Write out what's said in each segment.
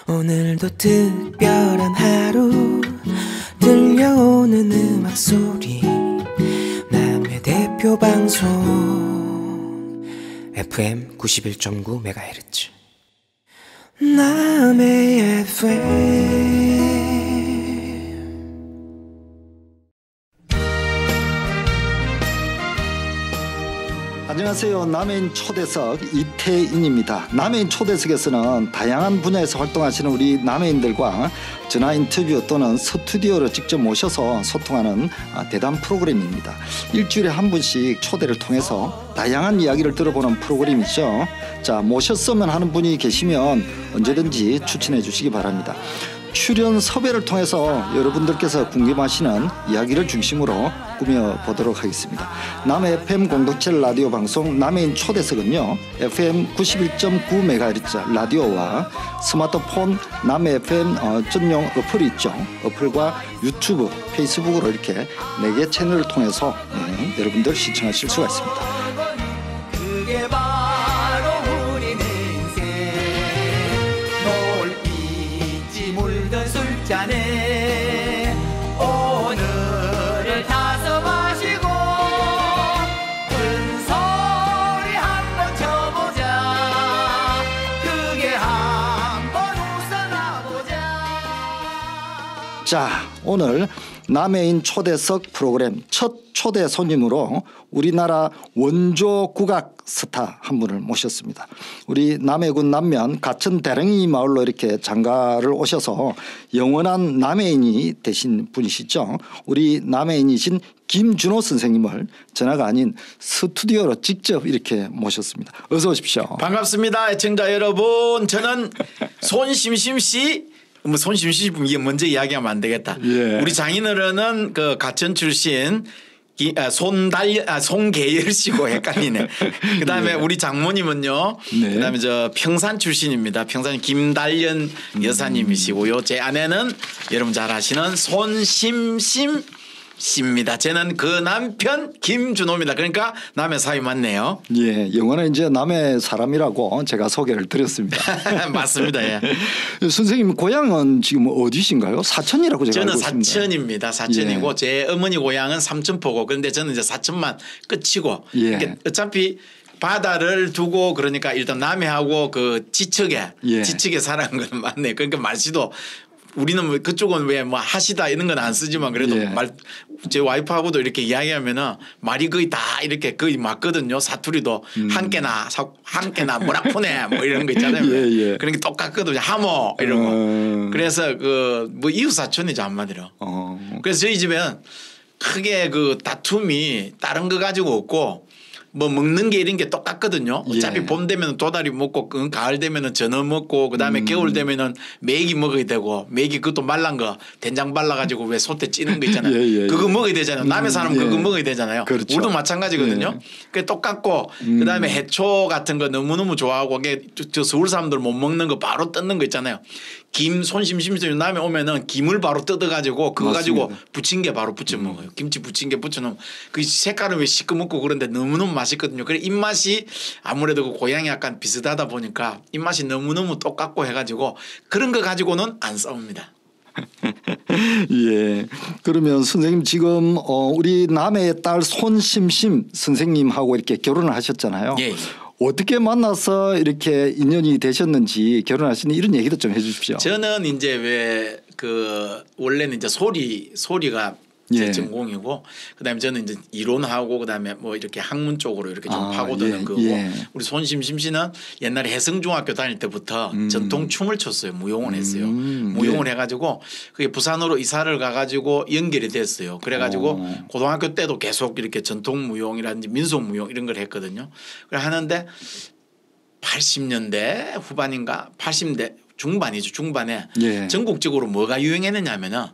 오늘도 특별한 하루 들려오는 음악 소리 남의 대표 방송 FM 91.9MHz 남의 FM. 안녕하세요. 남해인 초대석 이태인입니다. 남해인 초대석에서는 다양한 분야에서 활동하시는 우리 남해인들과 전화 인터뷰 또는 스튜디오로 직접 모셔서 소통하는 대담 프로그램입니다. 일주일에 한 분씩 초대를 통해서 다양한 이야기를 들어보는 프로그램이죠. 자, 모셨으면 하는 분이 계시면 언제든지 추천해 주시기 바랍니다. 출연 섭외를 통해서 여러분들께서 궁금하시는 이야기를 중심으로 꾸며보도록 하겠습니다. 남해 FM 공동체 라디오 방송 남해인 초대석은요, FM 91.9MHz 라디오와 스마트폰 남해 FM 전용 어플이 있죠. 어플과 유튜브, 페이스북으로 이렇게 4개 채널을 통해서 여러분들 시청하실 수가 있습니다. 술잔에 오늘을 타서 마시고 큰 소리 한번 쳐보자. 크게 한번 웃어나보자. 자, 오늘 남해인 초대석 프로그램 첫 초대 손님으로 우리나라 원조 국악 스타 한 분을 모셨습니다. 우리 남해군 남면 가천 대릉이 마을로 이렇게 장가를 오셔서 영원한 남해인이 되신 분이시죠. 우리 남해인이신 김준호 선생님을 전화가 아닌 스튜디오로 직접 이렇게 모셨습니다. 어서 오십시오. 반갑습니다. 애청자 여러분. 저는 손심심씨 손심심 이게 먼저 이야기하면 안 되겠다. 예. 우리 장인어른은 그 가천 출신 송계열 씨고 헷갈리네. 그다음에 예. 우리 장모님은요. 네. 그다음에 저 평산 출신입니다. 평산 김달연 여사님이시고요. 제 아내는 여러분 잘 아시는 손심심 씨입니다. 저는 그 남편 김준호입니다. 그러니까 남해 사위 맞네요. 예, 영어는 이제 남해 사람이라고 제가 소개를 드렸습니다. 맞습니다. 예. 선생님 고향은 지금 어디신가요? 사천이라고 제가 저는 알고 있습니다. 사천입니다. 사천이고 예. 제 어머니 고향은 삼천포고 그런데 저는 이제 사천만 끝이고 예. 그러니까 어차피 바다를 두고 그러니까 일단 남해하고 그 지척에 예. 지척에 사는 건 맞네요. 그러니까 말씨도 우리는 뭐 그쪽은 왜 뭐 하시다 이런 건 안 쓰지만 그래도 예. 제 와이프하고도 이렇게 이야기하면은 말이 거의 다 이렇게 거의 맞거든요. 사투리도 한 개나 뭐라푸네 뭐 이런 거 있잖아요. 예, 예. 그러니까 똑같거든요. 하모 이런 거. 그래서 그 뭐 이웃 사촌이죠 한마디로. 그래서 저희 집엔 크게 그 다툼이 다른 거 가지고 없고 뭐 먹는 게 이런 게 똑같거든요. 어차피 예. 봄 되면 도다리 먹고 가을 되면 전어 먹고 그다음에 겨울 되면은 메기 먹어야 되고 메기 그것도 말란 거 된장 발라가지고 왜 소태 찌는 거 있잖아요. 예, 예, 그거 예. 먹어야 되잖아요. 남의 사람 그거 예. 먹어야 되잖아요. 그렇죠. 우리도 마찬가지거든요. 예. 그게 똑같고 그다음에 해초 같은 거 너무너무 좋아하고 그게 저 서울 사람들 못 먹는 거 바로 뜯는 거 있잖아요. 김 손심심심 남에 오면은 김을 바로 뜯어가지고 그거 맞습니다. 가지고 부친 게 바로 부쳐 먹어요. 김치 부친 게 부쳐 놓으면 그 색깔은 왜 시꺼멓고 그런데 너무너무 맛있거든요. 그래 입맛이 아무래도 그 고향이 약간 비슷하다 보니까 입맛이 너무너무 똑같고 해가지고 그런 거 가지고는 안 싸웁니다. 예. 그러면 선생님 지금 우리 남해의 딸 손심심 선생님하고 이렇게 결혼을 하셨잖아요. 예. 어떻게 만나서 이렇게 인연이 되셨는지 결혼하시는 이런 얘기도 좀 해주십시오. 저는 이제 왜 그 원래는 이제 소리가 제 예. 전공이고 그다음에 저는 이제 이론하고 그다음에 뭐 이렇게 학문 쪽으로 이렇게 좀 파고드는 예, 거고 예. 우리 손심심 씨는 옛날에 해성중학교 다닐 때부터 전통 춤을 췄어요. 무용을 했어요. 무용을 예. 해가지고 그게 부산으로 이사를 가가지고 연결이 됐어요. 그래가지고 고등학교 때도 계속 이렇게 전통 무용이라든지 민속 무용 이런 걸 했거든요. 그래 하는데 80년대 후반인가 80대 중반이죠. 중반에 예. 전국적으로 뭐가 유행했느냐면은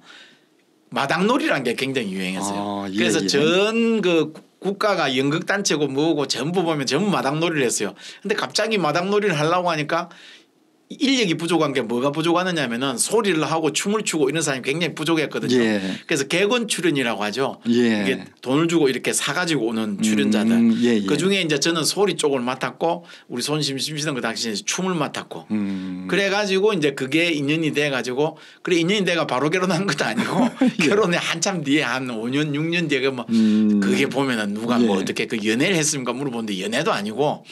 마당놀이라는 게 굉장히 유행했어요. 예, 그래서 예. 전 그 국가가 연극단체고 뭐고 전부 보면 전부 마당놀이를 했어요. 근데 갑자기 마당놀이를 하려고 하니까 인력이 부족한 게 뭐가 부족하느냐면은 소리를 하고 춤을 추고 이런 사람이 굉장히 부족했거든요. 예. 그래서 객원 출연이라고 하죠. 예. 이게 돈을 주고 이렇게 사가지고 오는 출연자들. 예, 예. 그 중에 이제 저는 소리 쪽을 맡았고 우리 손심심 씨는 그 당시에 주춤을 맡았고 그래가지고 이제 그게 인연이 돼가지고 그래 인연이 돼가 바로 결혼한 것도 아니고 예. 결혼에 한참 뒤에 한 5년 6년 뒤에 뭐 그게 보면은 누가 뭐 예. 어떻게 그 연애를 했습니까 물어보는데 연애도 아니고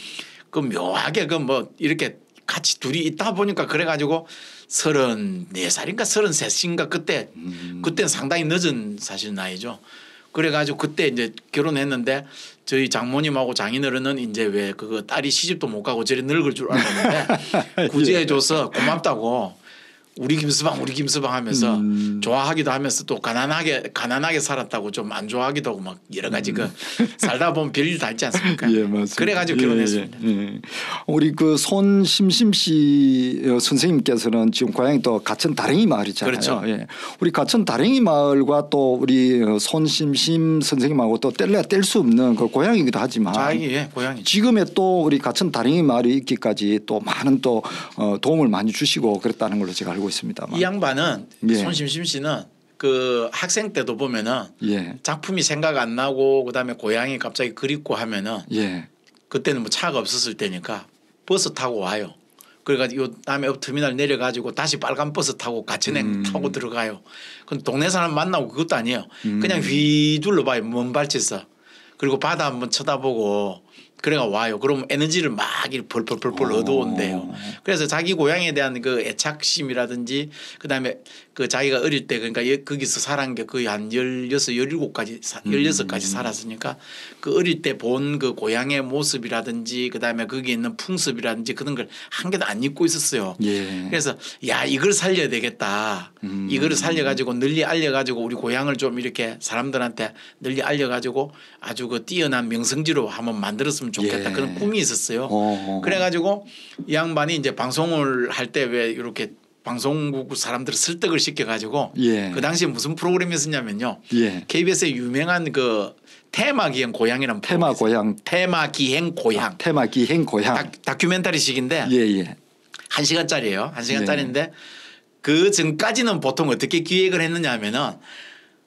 그 묘하게 그 뭐 이렇게 같이 둘이 있다 보니까 그래가지고 34살인가 33인가 그때는 상당히 늦은 사실 나이죠. 그래가지고 그때 이제 결혼했는데 저희 장모님하고 장인어른은 이제 왜 그거 딸이 시집도 못 가고 저리 늙을 줄 알았는데 구제해줘서 고맙다고 우리 김서방 하면서 좋아하기도 하면서 또 가난하게 살았다고 좀 안 좋아하기도 하고 막 여러 가지 그 살다 보면 별일 다 있지 않습니까? 예, 맞습니다. 그래가지고 결혼했습니다. 예. 우리 그 손심심 씨 선생님께서는 지금 고향이 또 가천 다랭이 마을이잖아요. 그렇죠. 예. 우리 가천 다랭이 마을과 또 우리 손심심 선생님하고 또 뗄래야 뗄 수 없는 그 고향이기도 하지만 자기 고향이죠. 지금의 또 우리 가천 다랭이 마을이 있기까지 또 많은 또 도움을 많이 주시고 그랬다는 걸로 제가 알고 있습니다. 이 양반은 예. 손심심 씨는 그 학생 때도 보면은 예. 작품이 생각 안 나고 그다음에 고향이 갑자기 그립고 하면은 예. 그때는 뭐 차가 없었을 때니까 버스 타고 와요. 그래가지고 다음에 터미널 내려가지고 다시 빨간 버스 타고 가천행 타고 들어가요. 그럼 동네 사람 만나고 그것도 아니에요. 그냥 휘 둘러봐요. 먼 발치서. 그리고 바다 한번 쳐다보고 그래가 와요. 그러면 에너지를 막 이렇게 벌벌벌 얻어온대요. 그래서 자기 고향에 대한 그 애착심이라든지 그다음에 그 자기가 어릴 때 그러니까 거기서 살은 게 거의 한 16까지 살았으니까 그 어릴 때 본 그 고향의 모습이라든지 그다음에 거기에 있는 풍습이라든지 그런 걸 한 개도 안 잊고 있었어요. 예. 그래서 야 이걸 살려야 되겠다. 이거를 살려가지고 널리 알려가지고 우리 고향을 좀 이렇게 사람들한테 널리 알려가지고 아주 그 뛰어난 명성지로 한번 만들었으면 좋겠다. 예. 그런 꿈이 있었어요. 그래가지고 이 양반이 이제 방송을 할 때 왜 이렇게 방송국 사람들을 설득을 시켜가지고 예. 그 당시에 무슨 프로그램이었냐면요. 예. KBS의 유명한 그 테마기행 고향이라는 테마 고향. 테마기행 고향. 테마 기행 고향. 다큐멘터리식인데 예, 예. 1시간짜리예요. 1시간짜리인데 그 전까지는 보통 어떻게 기획을 했느냐 하면은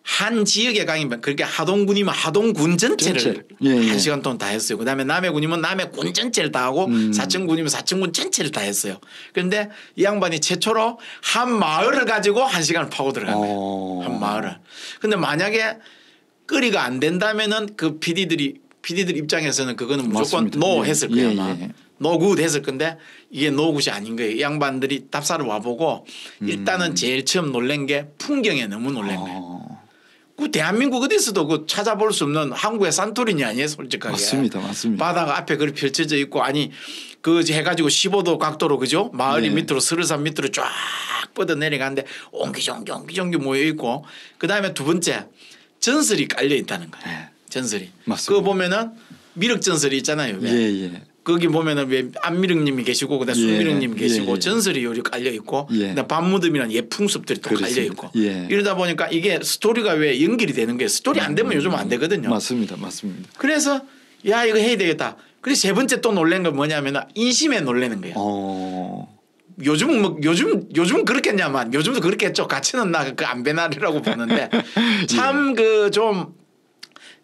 한 지역에 강이면 그렇게 하동군이면 하동군 전체를 전체. 예, 예. 1시간 동안 다 했어요. 그다음에 남해군이면 남해군 전체를 다 하고 사천군이면 사천군 전체를 다 했어요. 그런데 이 양반이 최초로 한 마을을 가지고 1시간을 파고 들어간 거예요. 한 마을을. 그런데 만약에 거리가 안 된다면은 그 PD들 입장에서는 그거는 무조건 맞습니다. 노 예. 했을 거예요. 예, 아마. 예. 노굿 했을 건데 이게 노굿이 아닌 거예요. 이 양반들이 답사를 와보고 일단은 제일 처음 놀란 게 풍경에 너무 놀란 거예요. 그 대한민국 어디서도 그 찾아볼 수 없는 한국의 산토리니 아니에요, 솔직하게. 맞습니다, 맞습니다. 바다가 앞에 그렇게 펼쳐져 있고 아니 그 해가지고 15도 각도로 그죠? 마을이 네. 밑으로 스르산 밑으로 쫙 뻗어 내려가는데 옹기종기 모여 있고 그 다음에 두 번째 전설이 깔려 있다는 거예요. 네. 전설이. 맞습니다. 그거 보면은 미륵 전설이 있잖아요. 왜? 예, 예. 거기 보면은 왜 안미륵님이 계시고 그다음 예. 순미륵님이 계시고 예. 전설이 요리 깔려 있고 예. 그다음 밤무덤이라는 예풍습들이 또 깔려 그렇습니다. 있고 예. 이러다 보니까 이게 스토리가 왜 연결이 되는 게 스토리 안 되면 요즘 안 되거든요. 맞습니다, 맞습니다. 그래서 야 이거 해야 되겠다. 그래서 세 번째 또 놀란 건 뭐냐면 인심에 놀라는 거예요. 요즘은 뭐 요즘 그렇겠냐만 요즘도 그렇겠죠. 가치는 나 그 안배나리라고 보는데 참 그 좀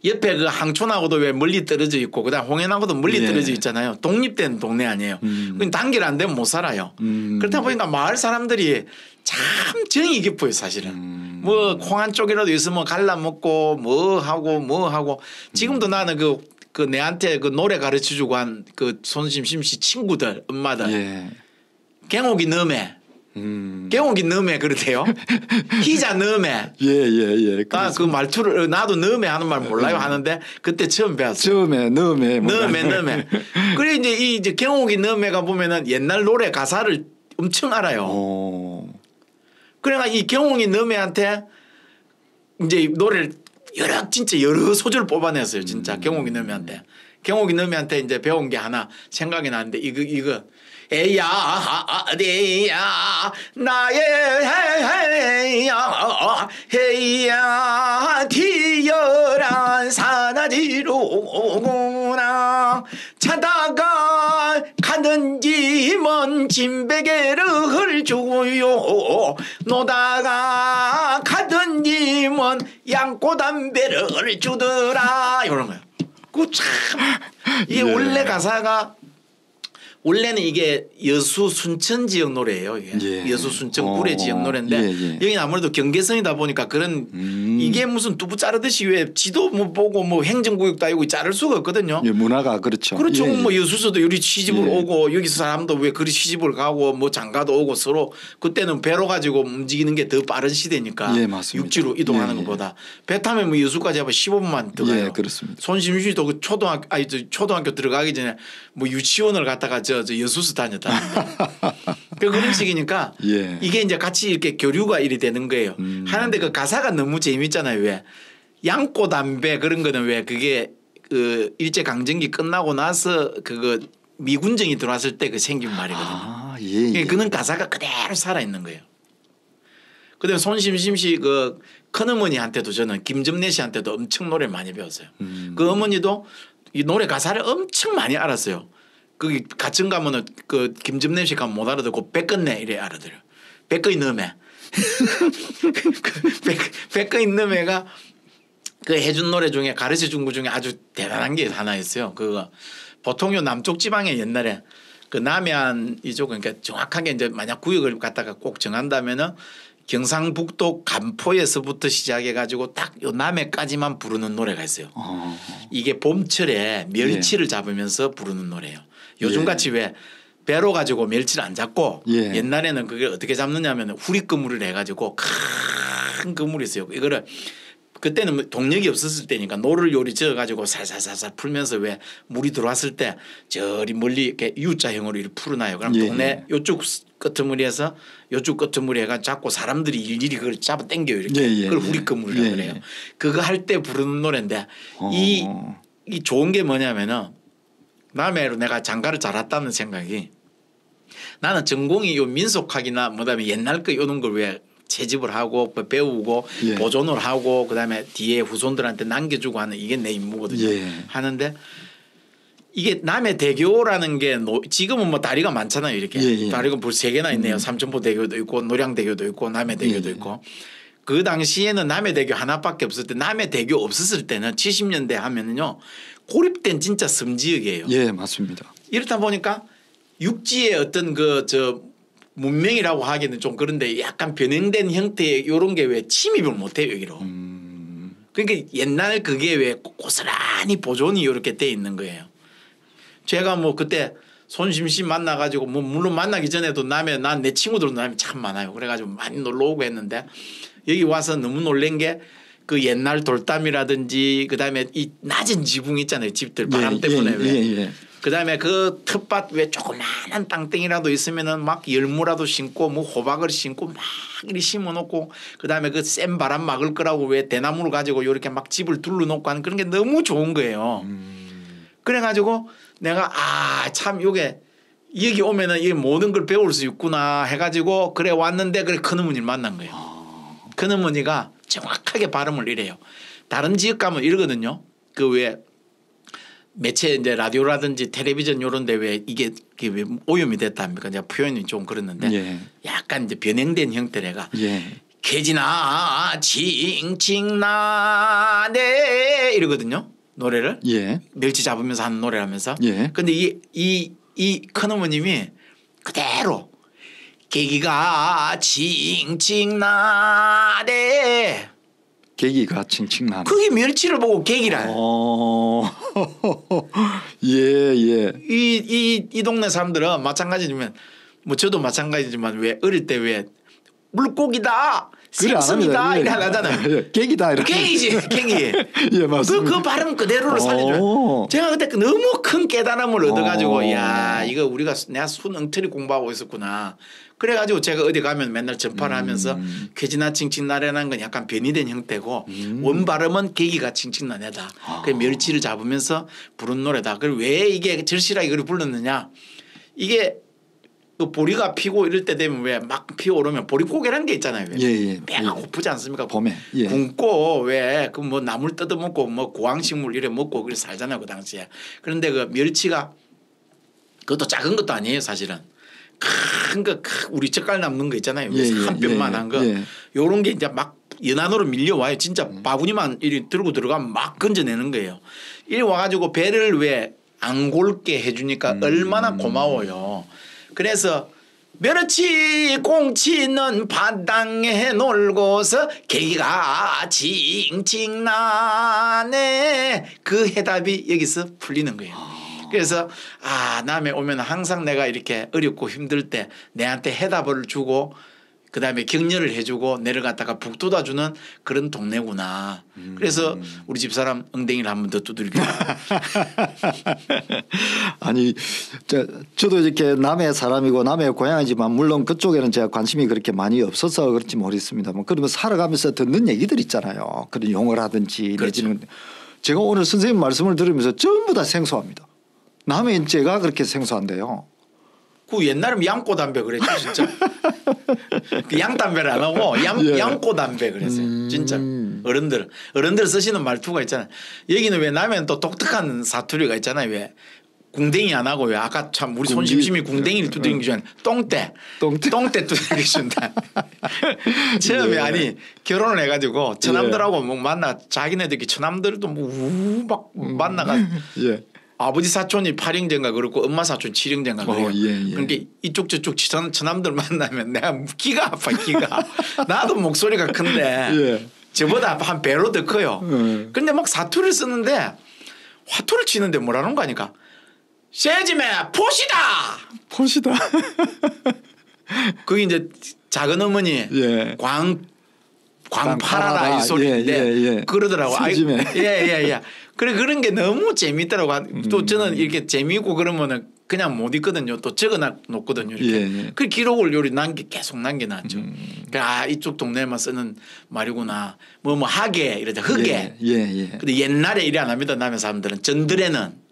옆에 그 항촌하고도 왜 멀리 떨어져 있고 그다음 홍해나고도 멀리 예. 떨어져 있잖아요. 독립된 동네 아니에요. 그럼 단계를 안 되면 못 살아요. 그렇다 보니까 마을 사람들이 참 정이 깊어요 사실은. 뭐 콩한 쪽이라도 있으면 갈라 먹고 뭐 하고 지금도 나는 그 내한테 그 노래 가르쳐 주고 한 그 손심심 씨 친구들 엄마들 예. 갱옥이 너매 갱옥이 너매 그러대요. 희자 너매 예. 아, 그 말투를 나도 너매 하는 말 몰라요 하는데 그때 처음 배웠어요. 처음에 너매. 너매. 그래 이제 경옥이 너매가 보면은 옛날 노래 가사를 엄청 알아요. 그래가 이 경옥이 너매한테 이제 노래를 진짜 여러 소절을 뽑아냈어요. 진짜 경옥이 너매한테. 경옥이 너매한테 이제 배운 게 하나 생각이 나는데 이거 에야 나의 헤야 티열한 사나지로구나 차다가 가는지 뭐 넌 진베개를 주고요 노다가 가던 님은 양꼬담배를 주더라 이런 거예요. 그 참 이게 원래 가사가 원래는 이게 여수 순천 지역 노래예요. 이게. 여수 순천 구례 지역 노래인데 여기는 아무래도 경계선이다 보니까 그런 이게 무슨 두부 자르듯이 왜 지도 뭐 보고 뭐 행정구역도 아니고 자를 수가 없거든요. 문화가 그렇죠. 그렇죠. 뭐 여수서도 요리 시집을 오고 여기서 사람도 왜 그리 시집을 가고 뭐 장가도 오고 서로 그때는 배로 가지고 움직이는 게 더 빠른 시대니까 육지로 이동하는 것보다 배 타면 뭐 여수까지 하면 15분만 들어가요. 그렇습니다. 손심씨도 그 초등학교 들어가기 전에 뭐 유치원을 갔다가 저 여수서 다녔다. 그런 식이니까 이게 이제 같이 이렇게 교류가 일이 되는 거예요. 하는데 그 가사가 너무 재밌잖아요. 왜 양꼬담배 그런 거는 왜 그게 그 일제 강점기 끝나고 나서 그거 미군정이 들어왔을 때 그 생긴 말이거든요. 그는 가사가 그대로 살아 있는 거예요. 그다음에 손심심 씨 그 큰어머니한테도 저는 김점래 씨한테도 엄청 노래 많이 배웠어요. 그 어머니도 이 노래 가사를 엄청 많이 알았어요. 거기 가천 가면은 그 김점래 씨 가면 못 알아듣고 백건네 이래 알아들어요. 백거이 너매. 백거이 너매가 그 해준 노래 중에 가르쳐 준 것 중에 아주 대단한 게 하나 있어요. 그거 보통 요 남쪽 지방에 옛날에 그 남해안 이쪽 그러니까 정확하게 이제 만약 구역을 갖다가 꼭 정한다면은 경상북도 간포에서부터 시작해 가지고 딱 요 남해까지만 부르는 노래가 있어요. 이게 봄철에 멸치를 잡으면서 부르는 노래예요. 요즘같이 왜 배로 가지고 멸치를 안 잡고 옛날에는 그게 어떻게 잡느냐면 후리그물을 해가지고 큰 그물이 있어요. 이거를 그때는 뭐 동력이 없었을 때니까 노를 요리 저어가지고 살살살살 풀면서 왜 물이 들어왔을 때 저리 멀리 이렇게 U자형으로 이렇게 풀어놔요. 그럼 동네 요쪽 끄트머리에서 요쪽 끄트머리에가 잡고 사람들이 일일이 그걸 잡아 당겨요. 이렇게 그걸 후리그물이라고 그래요. 그거 할 때 부르는 노래인데 이 좋은 게 뭐냐면은 남해로 내가 장가를 잘 왔다는 생각이 나는 전공이 요 민속학이나 뭐다음에 옛날 거 이런 걸 왜 채집을 하고 배우고 보존을 하고 그다음에 뒤에 후손들한테 남겨주고 하는 이게 내 임무거든요. 하는데 이게 남해대교라는 게 지금은 뭐 다리가 많잖아요. 이렇게 다리가 벌써 3개나 있네요. 삼천포대교도 있고 노량대교도 있고 남해대교도 있고 그 당시에는 남해대교 하나밖에 없을 때 남해대교 없었을 때는 70년대 하면은요 고립된 진짜 섬지역이에요. 맞습니다. 이렇다 보니까 육지의 어떤 그 문명이라고 하기는 좀 그런데 약간 변형된 형태의 이런 게 왜 침입을 못해요 여기로. 그러니까 옛날 그게 왜 고스란히 보존이 이렇게 돼 있는 거예요. 제가 뭐 그때 손심씨 만나가지고 뭐 물론 만나기 전에도 남해 난 내 친구들도 남해 참 많아요. 그래가지고 많이 놀러 오고 했는데 여기 와서 너무 놀란 게 그 옛날 돌담이라든지 그다음에 이 낮은 지붕 있잖아요. 집들 바람 때문에 왜. 그다음에 그 텃밭 왜 조그마한 땅덩이라도 있으면은 막 열무라도 심고 뭐 호박을 심고 막 이리 심어놓고 그다음에 그 센 바람 막을 거라고 왜 대나무를 가지고 이렇게 막 집을 둘러놓고 하는 그런 게 너무 좋은 거예요. 그래가지고 내가 참 요게 여기 오면은 이 모든 걸 배울 수 있구나 해가지고 그래 왔는데 그래 큰어머니를 만난 거예요. 큰어머니가 정확하게 발음을 이래요. 다른 지역 가면 이러거든요. 그 왜 매체 이제 라디오라든지 텔레비전 요런데 왜 이게 왜 오염이 됐다 합니까? 제가 표현이 좀 그렇는데 약간 이제 변형된 형태래가 개지나 칭칭나네 이러거든요. 노래를 멸치 잡으면서 하는 노래라면서. 근데 이 큰어머님이 그대로 계기가 칭칭나네. 계기가 칭칭나네. 그게 멸치를 보고 계기라. 이 동네 사람들은 마찬가지지만 뭐 저도 마찬가지지만 왜 어릴 때 왜 물고기다. 생선이다 이래 하잖아요. 계기다 이렇게. 계기지 계기. 맞습니다. 그 발음 그대로를 살려줘요. 제가 그때 너무 큰 깨달음을 얻어가지고 야 이거 우리가 내가 순엉터리 공부하고 있었구나. 그래가지고 제가 어디 가면 맨날 전파를 하면서 쾌지나 칭칭나래라는 건 약간 변이된 형태고 원 발음은 계기가 칭칭나래다. 그 멸치를 잡으면서 부른 노래다. 그리고 왜 이게 절실하게 이걸 불렀느냐. 이게 그 보리가 피고 이럴 때 되면 왜 막 피어오르면 보리고개라는 게 있잖아요. 배가 고프지 않습니까? 봄에 굶고 왜 그 뭐 나물 뜯어먹고 뭐 고황식물 이래 먹고 그래 살잖아요 그 당시에. 그런데 그 멸치가 그것도 작은 것도 아니에요 사실은. 큰 거 우리 젓갈 남는 거 있잖아요. 예, 예, 한 뼘만한 거. 예. 요런 게 이제 막 연안으로 밀려와요. 진짜 바구니만 이리 들고 들어가면 막 건져내는 거예요. 이리 와가지고 배를 왜 안 골게 해주니까 얼마나 고마워요. 그래서 멸치 꽁치는 바닥에 놀고서 개기가 칭칭 나네. 그 해답이 여기서 풀리는 거예요. 그래서 남해 오면 항상 내가 이렇게 어렵고 힘들 때 내한테 해답을 주고 그다음에 격려를 해주고 내려갔다가 북 돋아주는 그런 동네구나. 그래서 우리 집사람 엉덩이를 한 번 더 두들겨. 아니 저도 이렇게 남해 사람이고 남해 고향이지만 물론 그쪽에는 제가 관심이 그렇게 많이 없어서 그렇지 모르겠습니다만 그러면 살아가면서 듣는 얘기들 있잖아요. 그런 용어를 하든지 그렇죠. 내지는 제가 오늘 선생님 말씀을 들으면서 전부 다 생소합니다. 남해 인재가 그렇게 생소한데요. 그 옛날에 양꼬 담배 그랬죠 진짜. 그 양담배를 안 하고 예. 양꼬 담배 그랬어요. 진짜 어른들 쓰시는 말투가 있잖아요. 여기는 왜 남해는 또 독특한 사투리가 있잖아요. 왜 궁뎅이 안 하고 왜 아까 참 우리 손심심이 궁뎅이를 두드리는 게 좋아요. 똥대 두드리기 준다. 처음에 예. 아니 결혼을 해가지고 처남들하고 뭐 만나 자기네들끼리 처남들도 막 만나가. 예. 아버지 사촌이 8형제인가 그렇고 엄마 사촌 7형제인가 그래요. 예. 그러니까 이쪽 저쪽 처남들 만나면 내가 기가 아파 기가. 나도 목소리가 큰데 예. 저보다 한 배로 더 커요. 그런데 막 사투리를 쓰는데 화투를 치는데 뭐라는 거 아니까. 세지매 포시다. 그게 이제 작은 어머니 예. 광 팔아라 이 소리인데 예. 그러더라고. 세지매. 예. 그래 그런 게 너무 재밌더라고. 또 저는 이렇게 재미있고 그러면은 그냥 못 읽거든요. 또 적어놔 놓거든요. 이렇게. 예. 그 기록을 요리 계속 남겨놨죠. 이쪽 동네만 쓰는 말이구나. 뭐 하계 이러자 흑계. 예. 근데 옛날에 이래 안 합니다. 남의 사람들은 정들에는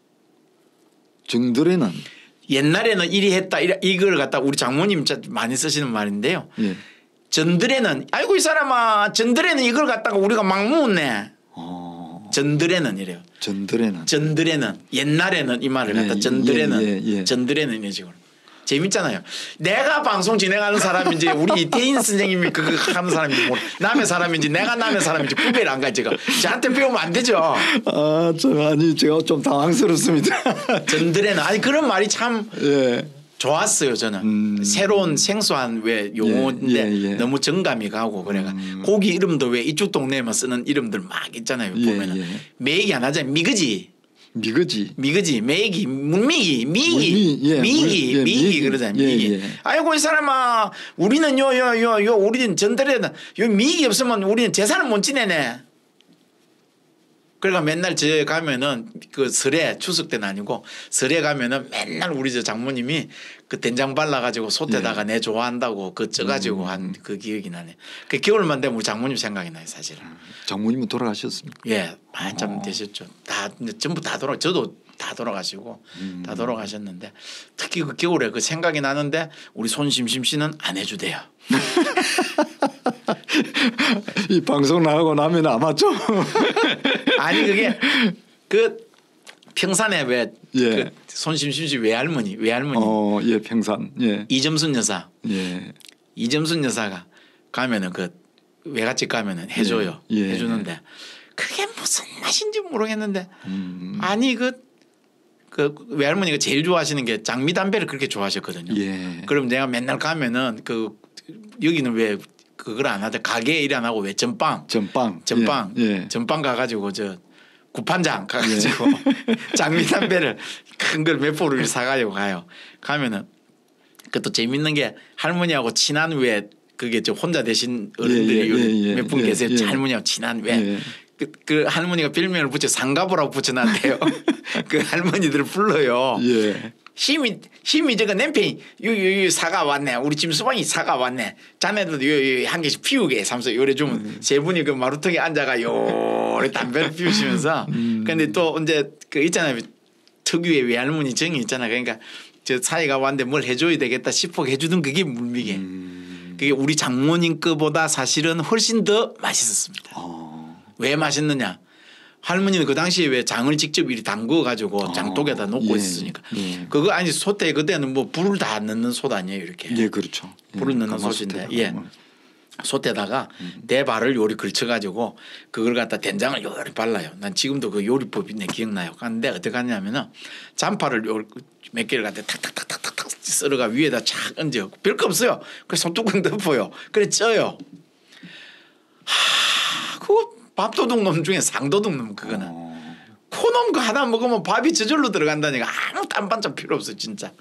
옛날에는 이리 했다 이걸 갖다 우리 장모님 많이 쓰시는 말인데요. 예. 전들에는 아이고 이 사람아 전들에는 이걸 갖다가 우리가 막 묻네. 전들에는 이래요. 전들에는 옛날에는 이 말을 갖다 전들에는 전들에는 이런 식으로 재밌잖아요. 내가 방송 진행하는 사람인지 우리 이태인 선생님이 그거 하는 사람인지 남의 사람인지 내가 남의 사람인지 구별 안 가지고 저한테 배우면 안 되죠. 아니 제가 좀 당황스럽습니다. 전들에는 아니 그런 말이 참 예. 좋았어요 저는. 새로운 생소한 왜 용어인데 예. 너무 정감이 가고 그래가 고기 이름도 왜 이쪽 동네에만 쓰는 이름들 막 있잖아요. 보면은 매기 안 하잖아요. 미그지 매기 미기 그러잖아요. 미기. 아이고 이 사람아 우리는 요 우리는 전달에는 요 미기 없으면 우리는 제사를 못 지내네. 그러니까 맨날 저 가면은 그 설에 추석 때는 아니고 설에 가면은 맨날 우리 저 장모님이 그 된장 발라가지고 솥에다가 내 좋아한다고 그 쪄가지고 한 그 기억이 나네. 그 겨울만 되면 우리 장모님 생각이 나요 사실은. 장모님은 돌아가셨습니까? 예, 한참 되셨죠. 다 전부 다 저도 다 돌아가시고 다 돌아가셨는데 특히 그 겨울에 그 생각이 나는데 우리 손심심 씨는 안 해주대요. 이 방송 나가고 나면 아마 좀 아니 그게 그 평산에 왜 예. 그 손심심 씨 외할머니 예, 평산. 예. 이점순 여사. 예. 이점순 여사가 가면은 그 외갓집 가면은 해줘요. 예. 해주는데 그게 무슨 맛인지 모르겠는데 아니 그 외할머니가 제일 좋아하시는 게 장미 담배를 그렇게 좋아하셨거든요. 예. 그럼 내가 맨날 가면은 그 여기는 왜 그걸 안 하다 가게 일 안 하고 왜 전빵 예. 전빵 가가지고 저 구판장 가가지고 장미 담배를 큰 걸 몇 포를 사가지고 가면은 그것도 재밌는 게 할머니하고 친한 왜 그게 저 혼자 되신 어른들이 몇 분 계세요. 할머니하고 친한 왜 그 할머니가 별명을 붙여 상가보라고 붙여놨대요. 그 할머니들을 불러요. 예. 힘이 저거 냄팽이 요 사과 왔네. 우리 짐수방이 사과 왔네. 자네들도 요 한 개씩 피우게 삼서 요래 주면 세 분이 그 마루턱에 앉아가 요래 담배를 피우시면서 근데 또 이제 그 있잖아요. 특유의 외할머니 정이 있잖아. 그러니까 저 사이가 왔는데 뭘 해줘야 되겠다 싶어 해주던 그게 물미게. 그게 우리 장모님 거보다 사실은 훨씬 더 맛있었습니다. 왜 맛있느냐? 할머니는 그 당시에 왜 장을 직접 이리 담궈 가지고 장독에다 놓고 예. 있으니까 예. 그거 아니 솥에 그때는 뭐 불을 다 넣는 솥 아니에요 이렇게. 예, 그렇죠. 불을 넣는 가마솥에다가. 솥인데 예. 솥에다가 대발을 요리 걸쳐가지고 그걸 갖다 된장을 요리 발라요. 난 지금도 그 요리법이 내 기억나요. 근데 어떻게 하냐면은 잔파를 몇 개를 갖다 탁탁탁탁탁 썰어가 위에다 착 얹어. 별거 없어요. 그래서 소뚜껑 덮어요. 그래 쪄요. 그거 밥도둑 놈 중에 상도둑 놈 그거는. 코놈 거 하나 먹으면 밥이 저절로 들어간다니까 아무 딴 반찬 필요 없어 진짜.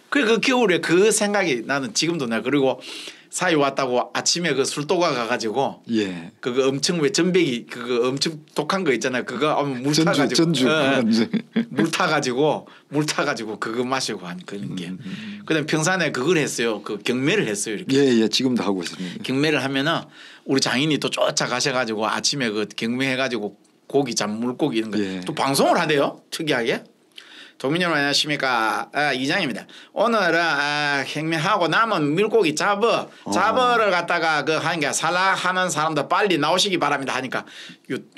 그래 그 겨울에 그 생각이 나는 지금도 나 그리고 사이 왔다고 아침에 그 술도가 가가지고 예. 그거 엄청 왜 전백이 그거 엄청 독한 거 있잖아요. 그거 물 타가지고 전주. 물 타가지고 그거 마시고 한 그런 게. 그다음에 평산에 그걸 했어요. 그 경매를 했어요. 이렇게. 예, 예, 지금도 하고 있습니다. 경매를 하면은 우리 장인이 또 쫓아가셔가지고 아침에 그 경매해가지고 고기 물고기 이런 거 또 방송을 하대요. 특이하게. 도민 여러분 안녕하십니까. 이장입니다. 오늘은 경매하고 남은 물고기 잡어를 갖다가 그 하는 게 살라하는 사람들 빨리 나오시기 바랍니다 하니까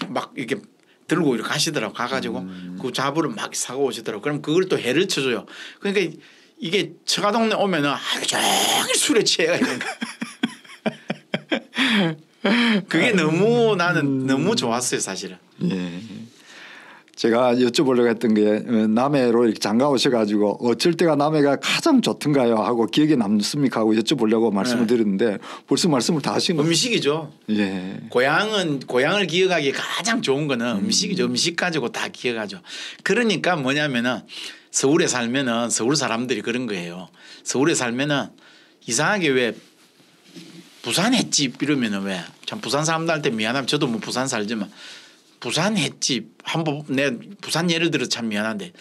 막 이렇게 들고 이렇게 가시더라고. 가가지고 그 잡어를 막 사고 오시더라고. 그럼 그걸 또 해를 쳐줘요. 그러니까 이게 처가 동네 오면은 하루 종일 술에 취해가 있는 거야. 그게 너무 나는 너무 좋았어요 사실은. 예. 제가 여쭤보려고 했던 게 남해로 이렇게 장가 오셔가지고 어쩔 때가 남해가 가장 좋던가요 하고 기억에 남습니까 하고 여쭤보려고 말씀을 드렸는데 벌써 말씀을 다 하신 거예요. 음식이죠. 예. 고향을 기억하기에 가장 좋은 거는 음식이죠. 음식 가지고 다 기억하죠. 그러니까 뭐냐면은 서울에 살면은 서울 사람들이 그런 거예요. 서울에 살면은 이상하게 왜 부산 횟집 이러면은 왜 참 부산 사람들한테 미안하면 저도 뭐 부산 살지만 부산 횟집 한번 내 부산 예를 들어 참 미안한데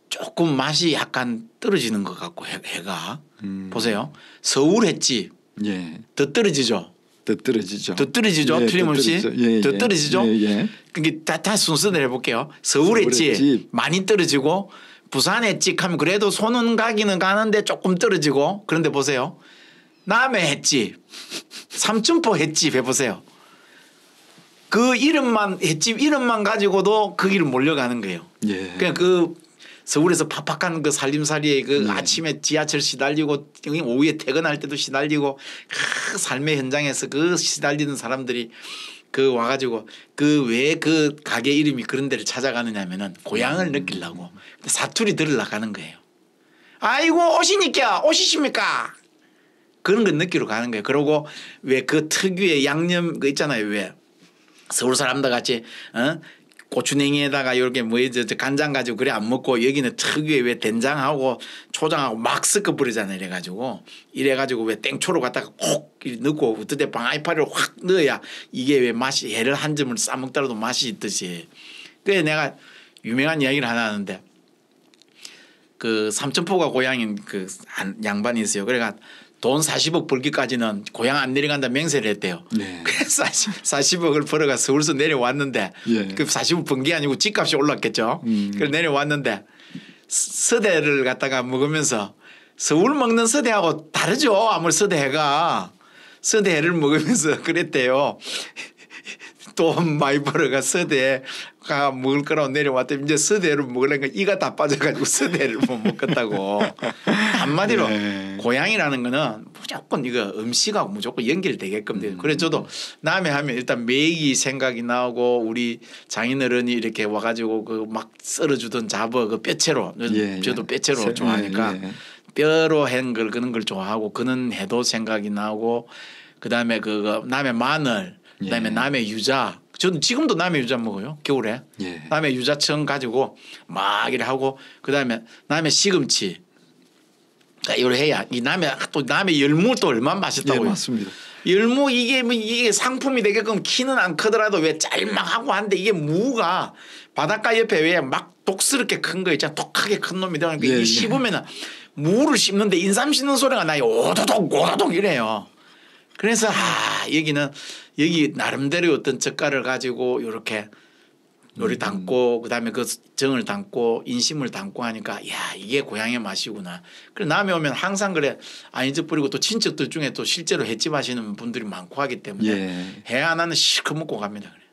조금 맛이 약간 떨어지는 것 같고 해가 보세요. 서울 횟집 예. 더 떨어지죠. 더 떨어지죠. 더 떨어지죠. 예, 틀림없이 더 떨어지죠. 예. 그러니까 다 순서대로 해볼게요. 서울 횟집 많이 떨어지고 부산 횟집 하면 그래도 손은 가기는 가는데 조금 떨어지고 그런데 보세요. 남해 횟집 삼천포 횟집 해보세요. 그 이름만 횟집 이름만 가지고도 거기를 몰려가는 거예요. 예. 그냥 그 서울에서 팍팍한 그 살림살이에 그 아침에 지하철 시달리고 오후에 퇴근할 때도 시달리고 그 삶의 현장에서 그 시달리는 사람들이 그 와가지고 그 왜 그 가게 이름이 그런 데를 찾아가느냐면은 고향을 느끼려고 사투리 들으려고 가는 거예요. 아이고 오시십니까? 그런 거 느끼러 가는 거예요. 그러고 왜 그 특유의 양념 그 있잖아요. 왜 서울 사람들 같이 고추냉이에다가 이렇게 간장 가지고 그래 안 먹고 여기는 특유의 왜 된장하고 초장하고 막 섞어 버리잖아요. 이래가지고 왜 땡초로 갖다가 콕 넣고 그때 방아이파리를 확 넣어야 이게 왜 맛이 해를 한 점을 싸먹더라도 맛이 있듯이. 그래 내가 유명한 이야기를 하나 하는데 그 삼천포가 고향인 그 양반이 있어요. 그래가 돈 40억 벌기까지는 고향 안 내려간다 맹세를 했대요. 네. 그래서 40억을 벌어가 서울서 내려왔는데 예. 그 40억 번 게 아니고 집값이 올랐겠죠. 그래서 내려왔는데 서대를 갖다가 먹으면서 서울 먹는 서대하고 다르죠. 아무리 서대해가 서대를 먹으면서 그랬대요. 돈 많이 벌어가 서대가 먹을 거라고 내려왔더니 이제 서대를 먹으려니까 이가 다 빠져가지고 서대를 못 먹겠다고. 한마디로 고향이라는 거는 무조건 이거 음식하고 무조건 연결되게끔 돼요. 그래서 저도 남해 하면 일단 매기 생각이 나고 우리 장인어른이 이렇게 와가지고 그 막 썰어주던 잡어 그 뼈채로 저도 뼈채로 좋아하니까 뼈로 한 걸 그런 걸 좋아하고 그는 해도 생각이 나고 그다음에 그 남해 마늘 그다음에 남해 유자. 저는 지금도 남해 유자 먹어요. 겨울에. 남해 유자청 가지고 막 이래 하고 그다음에 남해 시금치. 이걸 해야 이 남해 또 남해 열무 또 얼마나 맛있다고요. 예, 맞습니다. 열무 이게 상품이 되게끔 키는 안 크더라도 왜 짤막하고 한데 이게 무가 바닷가 옆에 왜 막 독스럽게 큰 거 있잖아. 독하게 큰 놈이 되니까 이게 씹으면은 무를 씹는데 인삼 씹는 소리가 나요. 오도독 이래요. 그래서 여기는 여기 나름대로 어떤 젓갈을 가지고 이렇게 요리 담고 그다음에 그 정을 담고 인심을 담고 하니까 야 이게 고향의 맛이구나. 그래 남해 오면 항상 그래 아인적 뿌리고 또 친척들 중에 또 실제로 횟집 하시는 분들이 많고 하기 때문에 해 하나는 실컷 먹고 갑니다. 그래.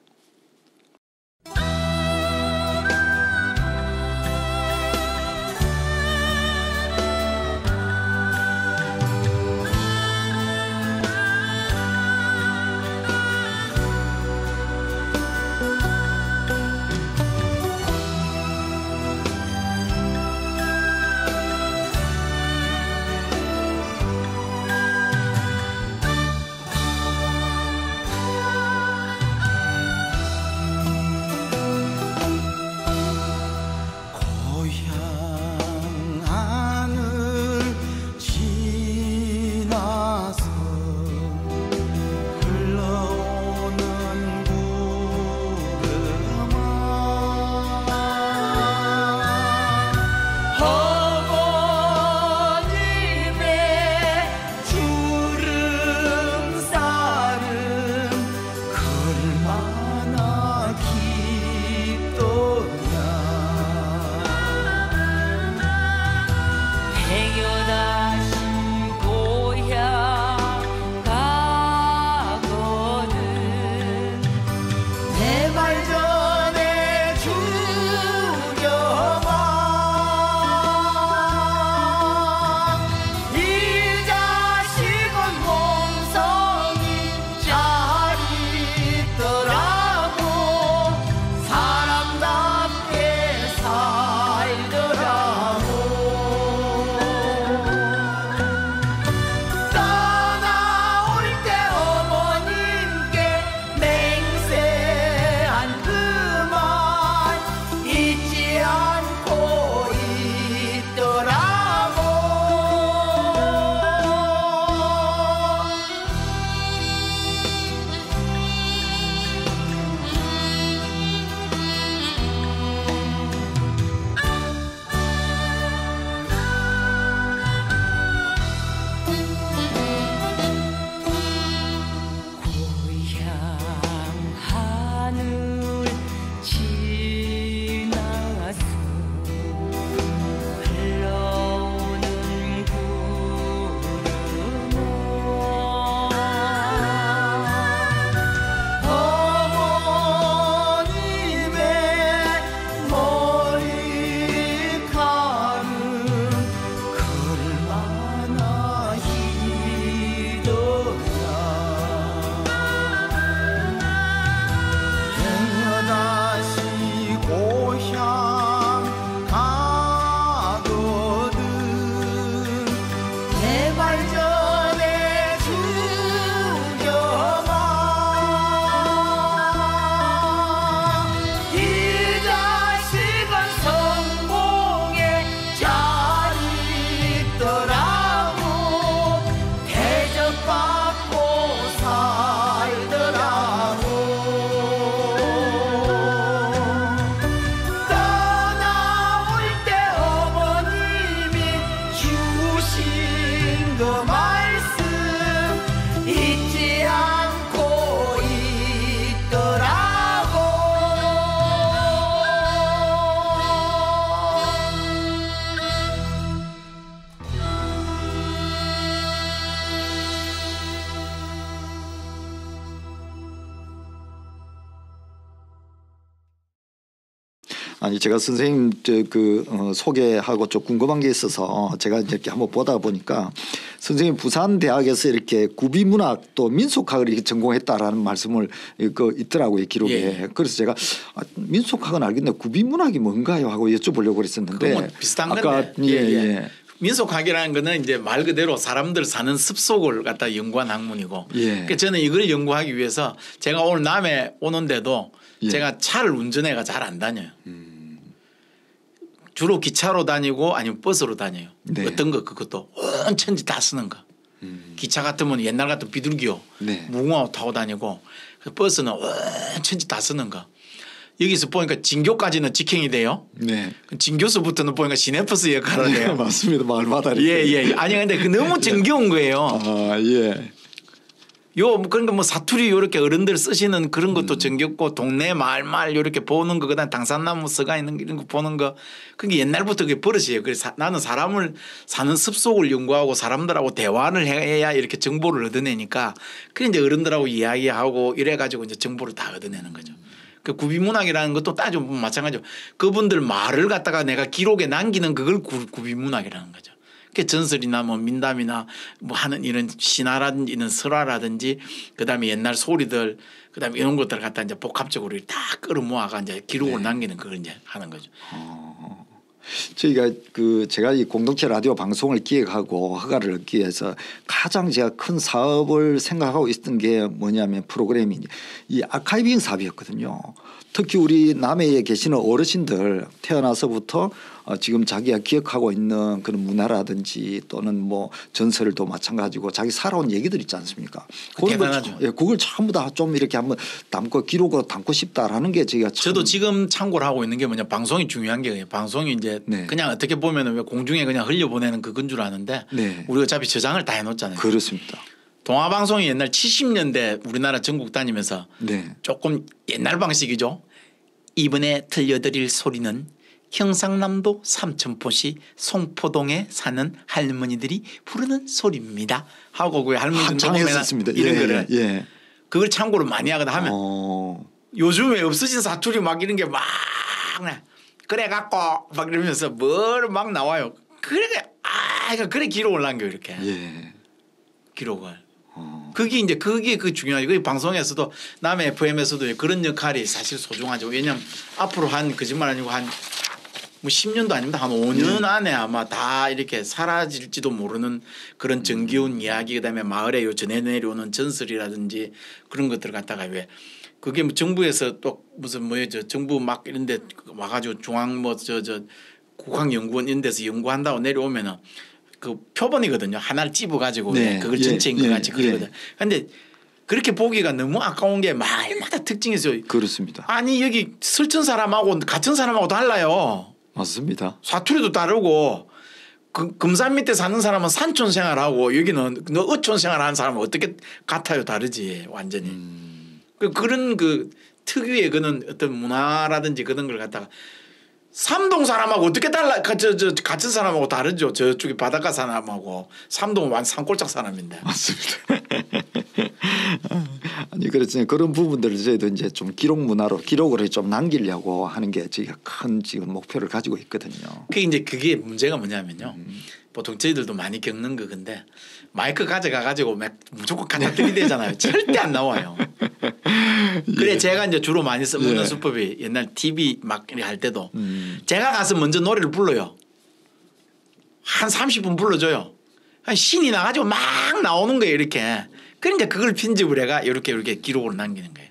아니 제가 선생님 소개하고 좀 궁금한 게 있어서 제가 이렇게 한번 보다 보니까 선생님 부산 대학에서 이렇게 구비문학 또 민속학을 이렇게 전공했다라는 말씀을 있더라고요 기록에. 예. 그래서 제가 민속학은 알겠는데 구비문학이 뭔가요 하고 여쭤보려고 그랬었는데 그건 비슷한 아까 건데. 예. 민속학이라는 거는 이제 말 그대로 사람들 사는 습속을 갖다 연구한 학문이고 예. 그러니까 저는 이걸 연구하기 위해서 제가 오늘 남해 오는데도 예. 제가 차를 운전해가 잘 안 다녀요. 주로 기차로 다니고 아니면 버스로 다녀요. 네. 어떤 거 그것도 온 천지 다 쓰는 거. 기차 같으면 옛날 같은 비둘기요. 네. 무궁화 타고 다니고 버스는 온 천지 다 쓰는 거. 여기서 보니까 진교까지는 직행이 돼요. 네. 진교서부터는 보니까 시내버스 역할을 네, 해요. 맞습니다. 마을마다 이렇게. 예. 아니 근데 그 너무 정겨운 거예요. 아 예. 요 그러니까 뭐 사투리 요렇게 어른들 쓰시는 그런 것도 정겹고 동네 마을 요렇게 보는 거 그다음 당산나무 서가 있는 이런 거 보는 거 그게 옛날부터 그게 버릇이에요. 그래서 나는 사람을 사는 습속을 연구하고 사람들하고 대화를 해야 이렇게 정보를 얻어내니까 그래 이제 어른들하고 이야기하고 이래 가지고 이제 정보를 다 얻어내는 거죠. 그 구비문학이라는 것도 따져보면 마찬가지로 그분들 말을 갖다가 내가 기록에 남기는 그걸 구비문학이라는 거죠. 그 전설이나 뭐 민담이나 뭐 하는 이런 신화라든지 이런 설화라든지 그다음에 옛날 소리들 그다음에 이런 것들 갖다 이제 복합적으로 다 끌어모아가 이제 기록을 남기는 그걸 이제 하는 거죠. 저희가 제가 이 공동체 라디오 방송을 기획하고 허가를 얻기 위해서 가장 제가 큰 사업을 생각하고 있었던 게 뭐냐면 프로그램이 이 아카이빙 사업이었거든요. 특히 우리 남해에 계시는 어르신들 태어나서부터 지금 자기가 기억하고 있는 그런 문화라든지 또는 뭐 전설도 마찬가지고 자기 살아온 얘기들 있지 않습니까? 대단하죠. 예, 그걸 전부 다 좀 이렇게 한번 담고 기록으로 담고 싶다라는 게 제가 저도 지금 참고를 하고 있는 게 뭐냐 방송이 중요한 게 방송이 이제 네. 그냥 어떻게 보면은 왜 공중에 그냥 흘려보내는 그건 줄 아는데 네. 우리 어차피 저장을 다 해놓잖아요. 그렇습니다. 동아방송이 옛날 70년대 우리나라 전국 다니면서 네. 조금 옛날 방식이죠. 이번에 들려드릴 소리는 경상남도 삼천포시 송포동에 사는 할머니들이 부르는 소리입니다. 하고 그 할머니들 한창 했었습니다. 이런 예, 거를 예. 그걸 참고로 많이 하거든 하면 요즘에 없어진 사투리 막 이런 게 막 그래 갖고 막 이러면서 뭘 막 나와요. 그래 그래 기록을 남겨 이렇게 예. 기록을. 그게 그 중요하죠. 그 방송에서도 남의 FM에서도 그런 역할이 사실 소중하죠. 왜냐하면 앞으로 한 거짓말 아니고 한 뭐 10년도 아닙니다. 한 5년 안에 아마 다 이렇게 사라질지도 모르는 그런 정겨운 이야기 그다음에 마을에 요 전해 내려오는 전설이라든지 그런 것들 갖다가 왜 그게 뭐 정부에서 또 무슨 뭐예요 정부 막 이런데 와가지고 중앙 뭐 저 국학연구원 이런 데서 연구한다고 내려오면은 그 표본이거든요. 하나를 찝어가지고 네. 그걸 전체인 것 같이 그러거든. 예. 근데 그렇게 보기가 너무 아까운 게 마을마다 특징이 있어요. 그렇습니다. 아니 여기 설천 사람하고 같은 사람하고 달라요. 맞습니다. 사투리도 다르고 금산 밑에 사는 사람은 산촌 생활하고 여기는 어촌 생활하는 사람은 어떻게 같아요? 다르지 완전히. 그런 그 특유의 그는 어떤 문화라든지 그런 걸 갖다가 삼동 사람하고 어떻게 달라? 저 같은 사람하고 다르죠. 저쪽에 바닷가 사람하고 삼동은 완전 산골짝 사람인데. 맞습니다. 아니 그렇지 그런 부분들을 저희도 이제 좀 기록 문화로 기록으로 좀 남기려고 하는 게 저희가 큰 지금 목표를 가지고 있거든요. 그게 문제가 뭐냐면요. 보통 저희들도 많이 겪는 거 근데 마이크 가져가 가지고 무조건 갖다 들이대잖아요. 절대 안 나와요. 그래 예. 제가 이제 주로 많이 써먹는 예. 수법이 옛날 TV 막 할 때도 제가 가서 먼저 노래를 불러요. 한 30분 불러줘요. 신이 나가지고 막 나오는 거예요 이렇게. 그러니까 그걸 편집을 해가 이렇게 기록으로 남기는 거예요.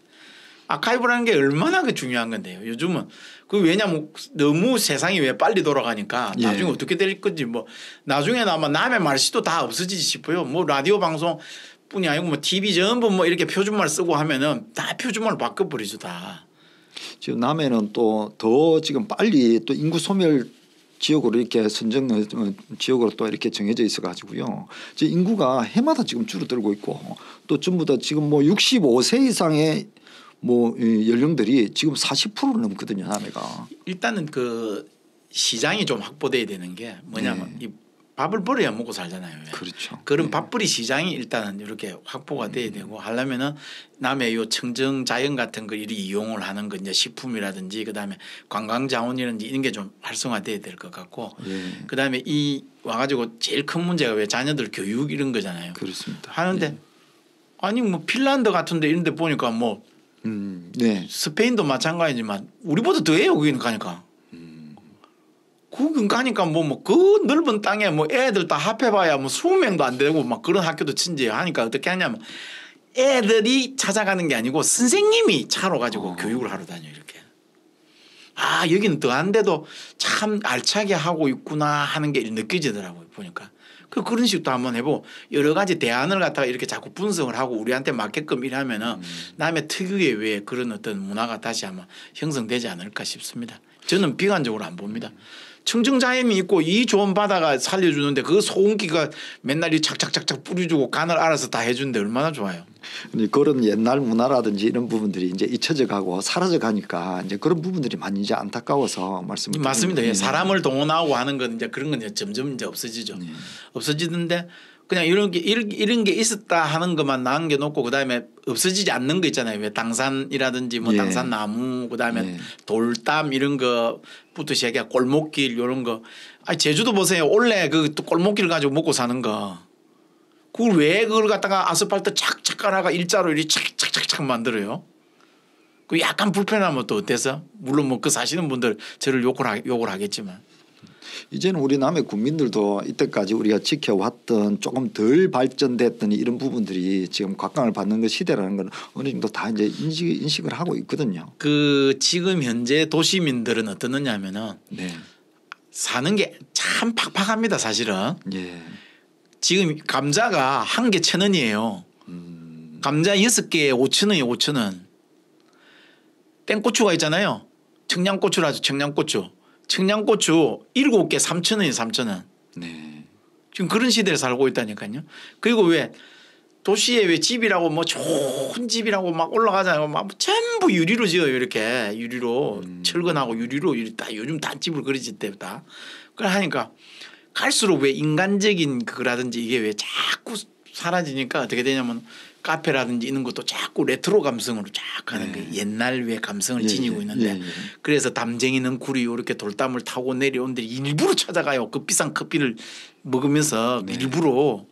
아카이브라는 게 얼마나 그 중요한 건데요. 요즘은 그 왜냐면 너무 세상이 왜 빨리 돌아가니까 예. 나중에 어떻게 될 건지 뭐 나중에는 아마 남의 말씨도 다 없어지지 싶어요. 뭐 라디오 방송 뿐이 아니고 뭐 TV 전부 뭐 이렇게 표준말 쓰고 하면은 다 표준말로 바꿔버리죠 다. 지금 남해는 또 더 지금 빨리 또 인구 소멸 지역으로 이렇게 선정 지역으로 또 이렇게 정해져 있어 가지고요. 지금 인구가 해마다 지금 줄어들고 있고 또 전부 다 지금 뭐 65세 이상의 뭐 연령들이 지금 40%를 넘거든요, 남해가. 일단은 그 시장이 좀 확보돼야 되는 게 뭐냐면 네. 이 밥을 벌어야 먹고 살잖아요. 왜? 그렇죠. 그런 네. 밥벌이 시장이 일단은 이렇게 확보가 돼야 되고 하려면은 남의 요 청정 자연 같은 걸 이리 이용을 하는 거 이제 식품이라든지 그다음에 관광 자원이라든지 이런 게 좀 활성화돼야 될 것 같고 예. 그다음에 이 와가지고 제일 큰 문제가 왜 자녀들 교육 이런 거잖아요. 그렇습니다. 하는데 예. 아니 뭐 핀란드 같은데 이런 데 보니까 뭐 네. 스페인도 마찬가지지만 우리보다 더해요 거기는 가니까. 거기 가니까 뭐 그 넓은 땅에 뭐 애들 다 합해봐야 뭐 20명도 안 되고 막 그런 학교도 친지예요. 하니까 어떻게 하냐면 애들이 찾아가는 게 아니고 선생님이 차로 가지고 교육을 하러 다녀요 이렇게. 아 여기는 더한데도 참 알차게 하고 있구나 하는 게 느껴지더라고요 보니까. 그런 식도 한번 해보고 여러 가지 대안을 갖다가 이렇게 자꾸 분석을 하고 우리한테 맞게끔 일하면은 남의 특유의 왜 그런 어떤 문화가 다시 아마 형성되지 않을까 싶습니다. 저는 비관적으로 안 봅니다. 청정자연이 있고 이 좋은 바다가 살려주는데 그 소음기가 맨날 이 착착착착 뿌려주고 간을 알아서 다 해주는데 얼마나 좋아요. 그런 옛날 문화라든지 이런 부분들이 이제 잊혀져 가고 사라져 가니까 이제 그런 부분들이 많이 이제 안타까워서 말씀을 맞습니다. 예, 사람을 동원하고 하는 건 이제 그런 건 이제 점점 이제 없어지죠. 없어지는데 그냥 이런 게 있었다 하는 것만 남겨놓고 그다음에 없어지지 않는 거 있잖아요. 왜 당산이라든지 뭐 예. 당산나무 그다음에 예. 돌담 이런 거부터 시작해 골목길 이런 거. 아니 제주도 보세요. 원래 그 골목길 가지고 먹고 사는 거. 그걸 왜 그걸 갖다가 아스팔트 착착 깔아가 일자로 이렇게 착착착착 만들어요. 그 약간 불편하면 또 어때서? 물론 뭐 그 사시는 분들 저를 욕을 하겠지만. 이제는 우리 남의 국민들도 이때까지 우리가 지켜왔던 조금 덜 발전됐던 이런 부분들이 지금 각광을 받는 그 시대라는 건 어느 정도 다 이제 인식을 하고 있거든요. 그 지금 현재 도시민들은 어떠느냐면은 네. 사는 게 참 팍팍합니다 사실은. 예. 지금 감자가 한 개 1,000원이에요. 감자 6개에 5,000원이에요 5,000원. 땡고추가 있잖아요. 청양고추라죠 청양고추. 청양고추 7개 3,000원이에요 3,000원. 네. 지금 그런 시대를 살고 있다니까요. 그리고 왜 도시에 왜 집이라고 뭐 좋은 집이라고 막 올라가잖아요. 막 전부 유리로 지어요 이렇게 유리로 철근하고 유리로 다 요즘 다 집을 그리 짓대다. 그걸 하니까 갈수록 왜 인간적인 그거라든지 이게 왜 자꾸 사라지니까 어떻게 되냐면 카페라든지 이런 것도 자꾸 레트로 감성으로 쫙 하는 게 옛날 왜 감성을 지니고 있는데 그래서 담쟁이는 굴이 이렇게 돌담을 타고 내려오는데 일부러 찾아가요. 그 비싼 커피를 먹으면서 일부러.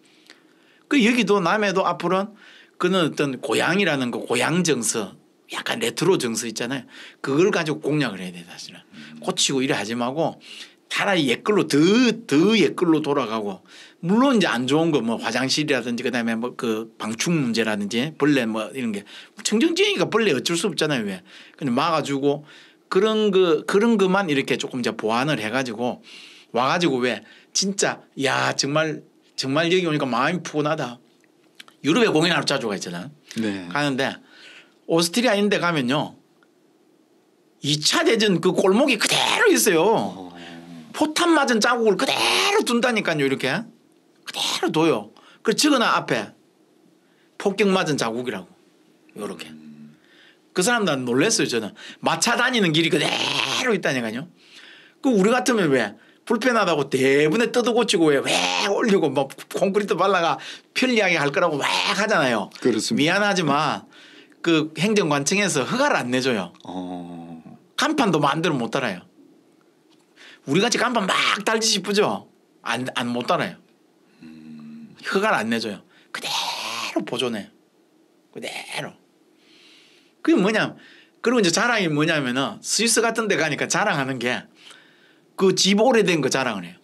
그 여기도 남해도 앞으로는 그는 어떤 고향이라는 거 고향 정서 약간 레트로 정서 있잖아요. 그걸 가지고 공략을 해야 돼 사실은. 고치고 이래 하지 말고 차라리 옛걸로 더 옛걸로 돌아가고 물론 이제 안 좋은 거 뭐 화장실이라든지 그다음에 뭐 그 방충 문제라든지 벌레 뭐 이런 게 청정지역이니까 벌레 어쩔 수 없잖아요 왜. 근데 막아주고 그런 것만 이렇게 조금 이제 보완을 해가지고 와가지고 왜 진짜 야 정말 여기 오니까 마음이 푸근하다. 유럽에 공연하러 자주 가 있잖아. 네. 가는데 오스트리아 있는 데 가면요. 2차 대전 그 골목이 그대로 있어요. 포탄 맞은 자국을 그대로 둔다니까요. 이렇게 그대로 둬요. 그 적어놔 앞에 폭격 맞은 자국이라고 이렇게. 그 사람들은 놀랐어요. 저는 마차 다니는 길이 그대로 있다니까요. 그 우리 같으면 왜 불편하다고 대부분에 뜯어고치고 왜 올리고 뭐 콘크리트 발라가 편리하게 할 거라고 막 하잖아요. 그렇습니다. 미안하지만 그 행정관청에서 허가를 안 내줘요. 간판도 마음대로 못 달아요. 우리같이 간판 막 달지 싶으죠. 안 못 달아요. 허가를 안 내줘요. 그대로 보존해. 그대로. 그게 뭐냐. 그리고 이제 자랑이 뭐냐면은 스위스 같은 데 가니까 자랑하는 게 그 집 오래된 거 자랑을 해요.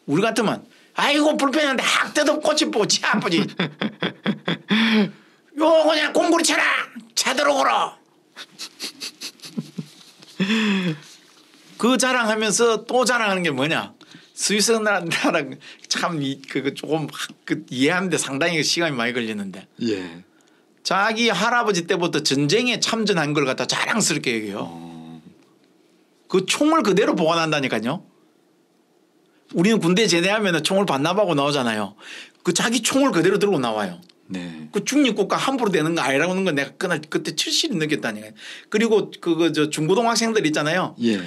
우리 같으면 아이고 불편한데 학 뜯어 꽃이 보지 아프지. 요 그냥 공구리 쳐라. 차도로 걸어. 그 자랑하면서 또 자랑하는 게 뭐냐. 스위스 나라 참 그 조금 이해하는데 상당히 시간이 많이 걸리는데. 예. 자기 할아버지 때부터 전쟁에 참전한 걸 갖다 자랑스럽게 얘기해요. 그 총을 그대로 보관한다니까요. 우리는 군대 제대하면 총을 반납하고 나오잖아요. 그 자기 총을 그대로 들고 나와요. 네. 그 중립국가 함부로 되는 거 아니라는 건 내가 그때 철실히 느꼈다니까요. 그리고 저 중고등학생들 있잖아요. 예.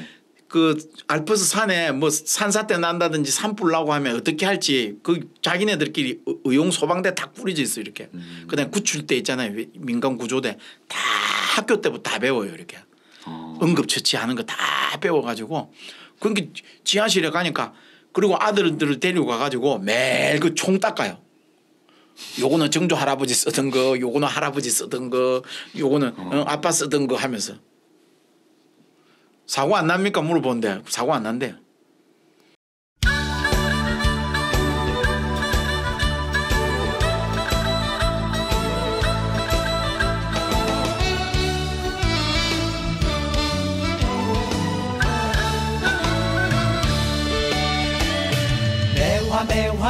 그 알프스 산에 뭐 산사태 난다든지 산불 나고 하면 어떻게 할지 그 자기네들끼리 의용 소방대 다 꾸려져 있어 이렇게. 그다음에 구출대 있잖아요. 민간 구조대 다 학교 때부터 다 배워요 이렇게. 응급처치하는 거 다 배워가지고 그러니까 지하실에 가니까 그리고 아들들을 데리고 가가지고 매일 그 총 닦아요. 요거는 정조 할아버지 쓰던 거, 요거는 할아버지 쓰던 거, 요거는 아빠 쓰던 거 하면서 사고 안 납니까 물어보는데 사고 안 난대요.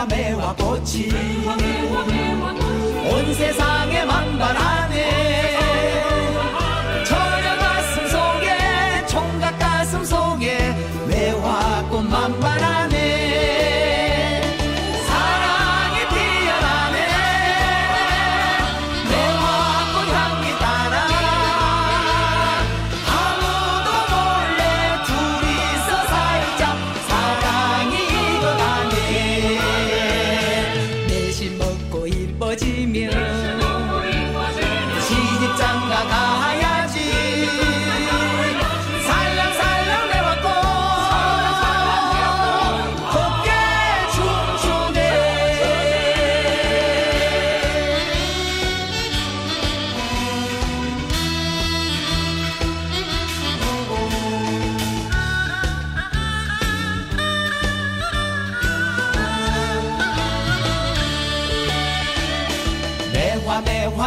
매화 꽃이 온 세상에 만발하네. 저녁 가슴 속에 총각 가슴 속에 매화꽃 만발하네. 사랑이 피어나네. 매화꽃 향기 따라 아무도 몰래 둘이서 살짝 사랑이 익어가네. 내심 먹고 이뻐지면 시집장가 가야지. 살랑살랑 매화꽃 곱게 춤추네.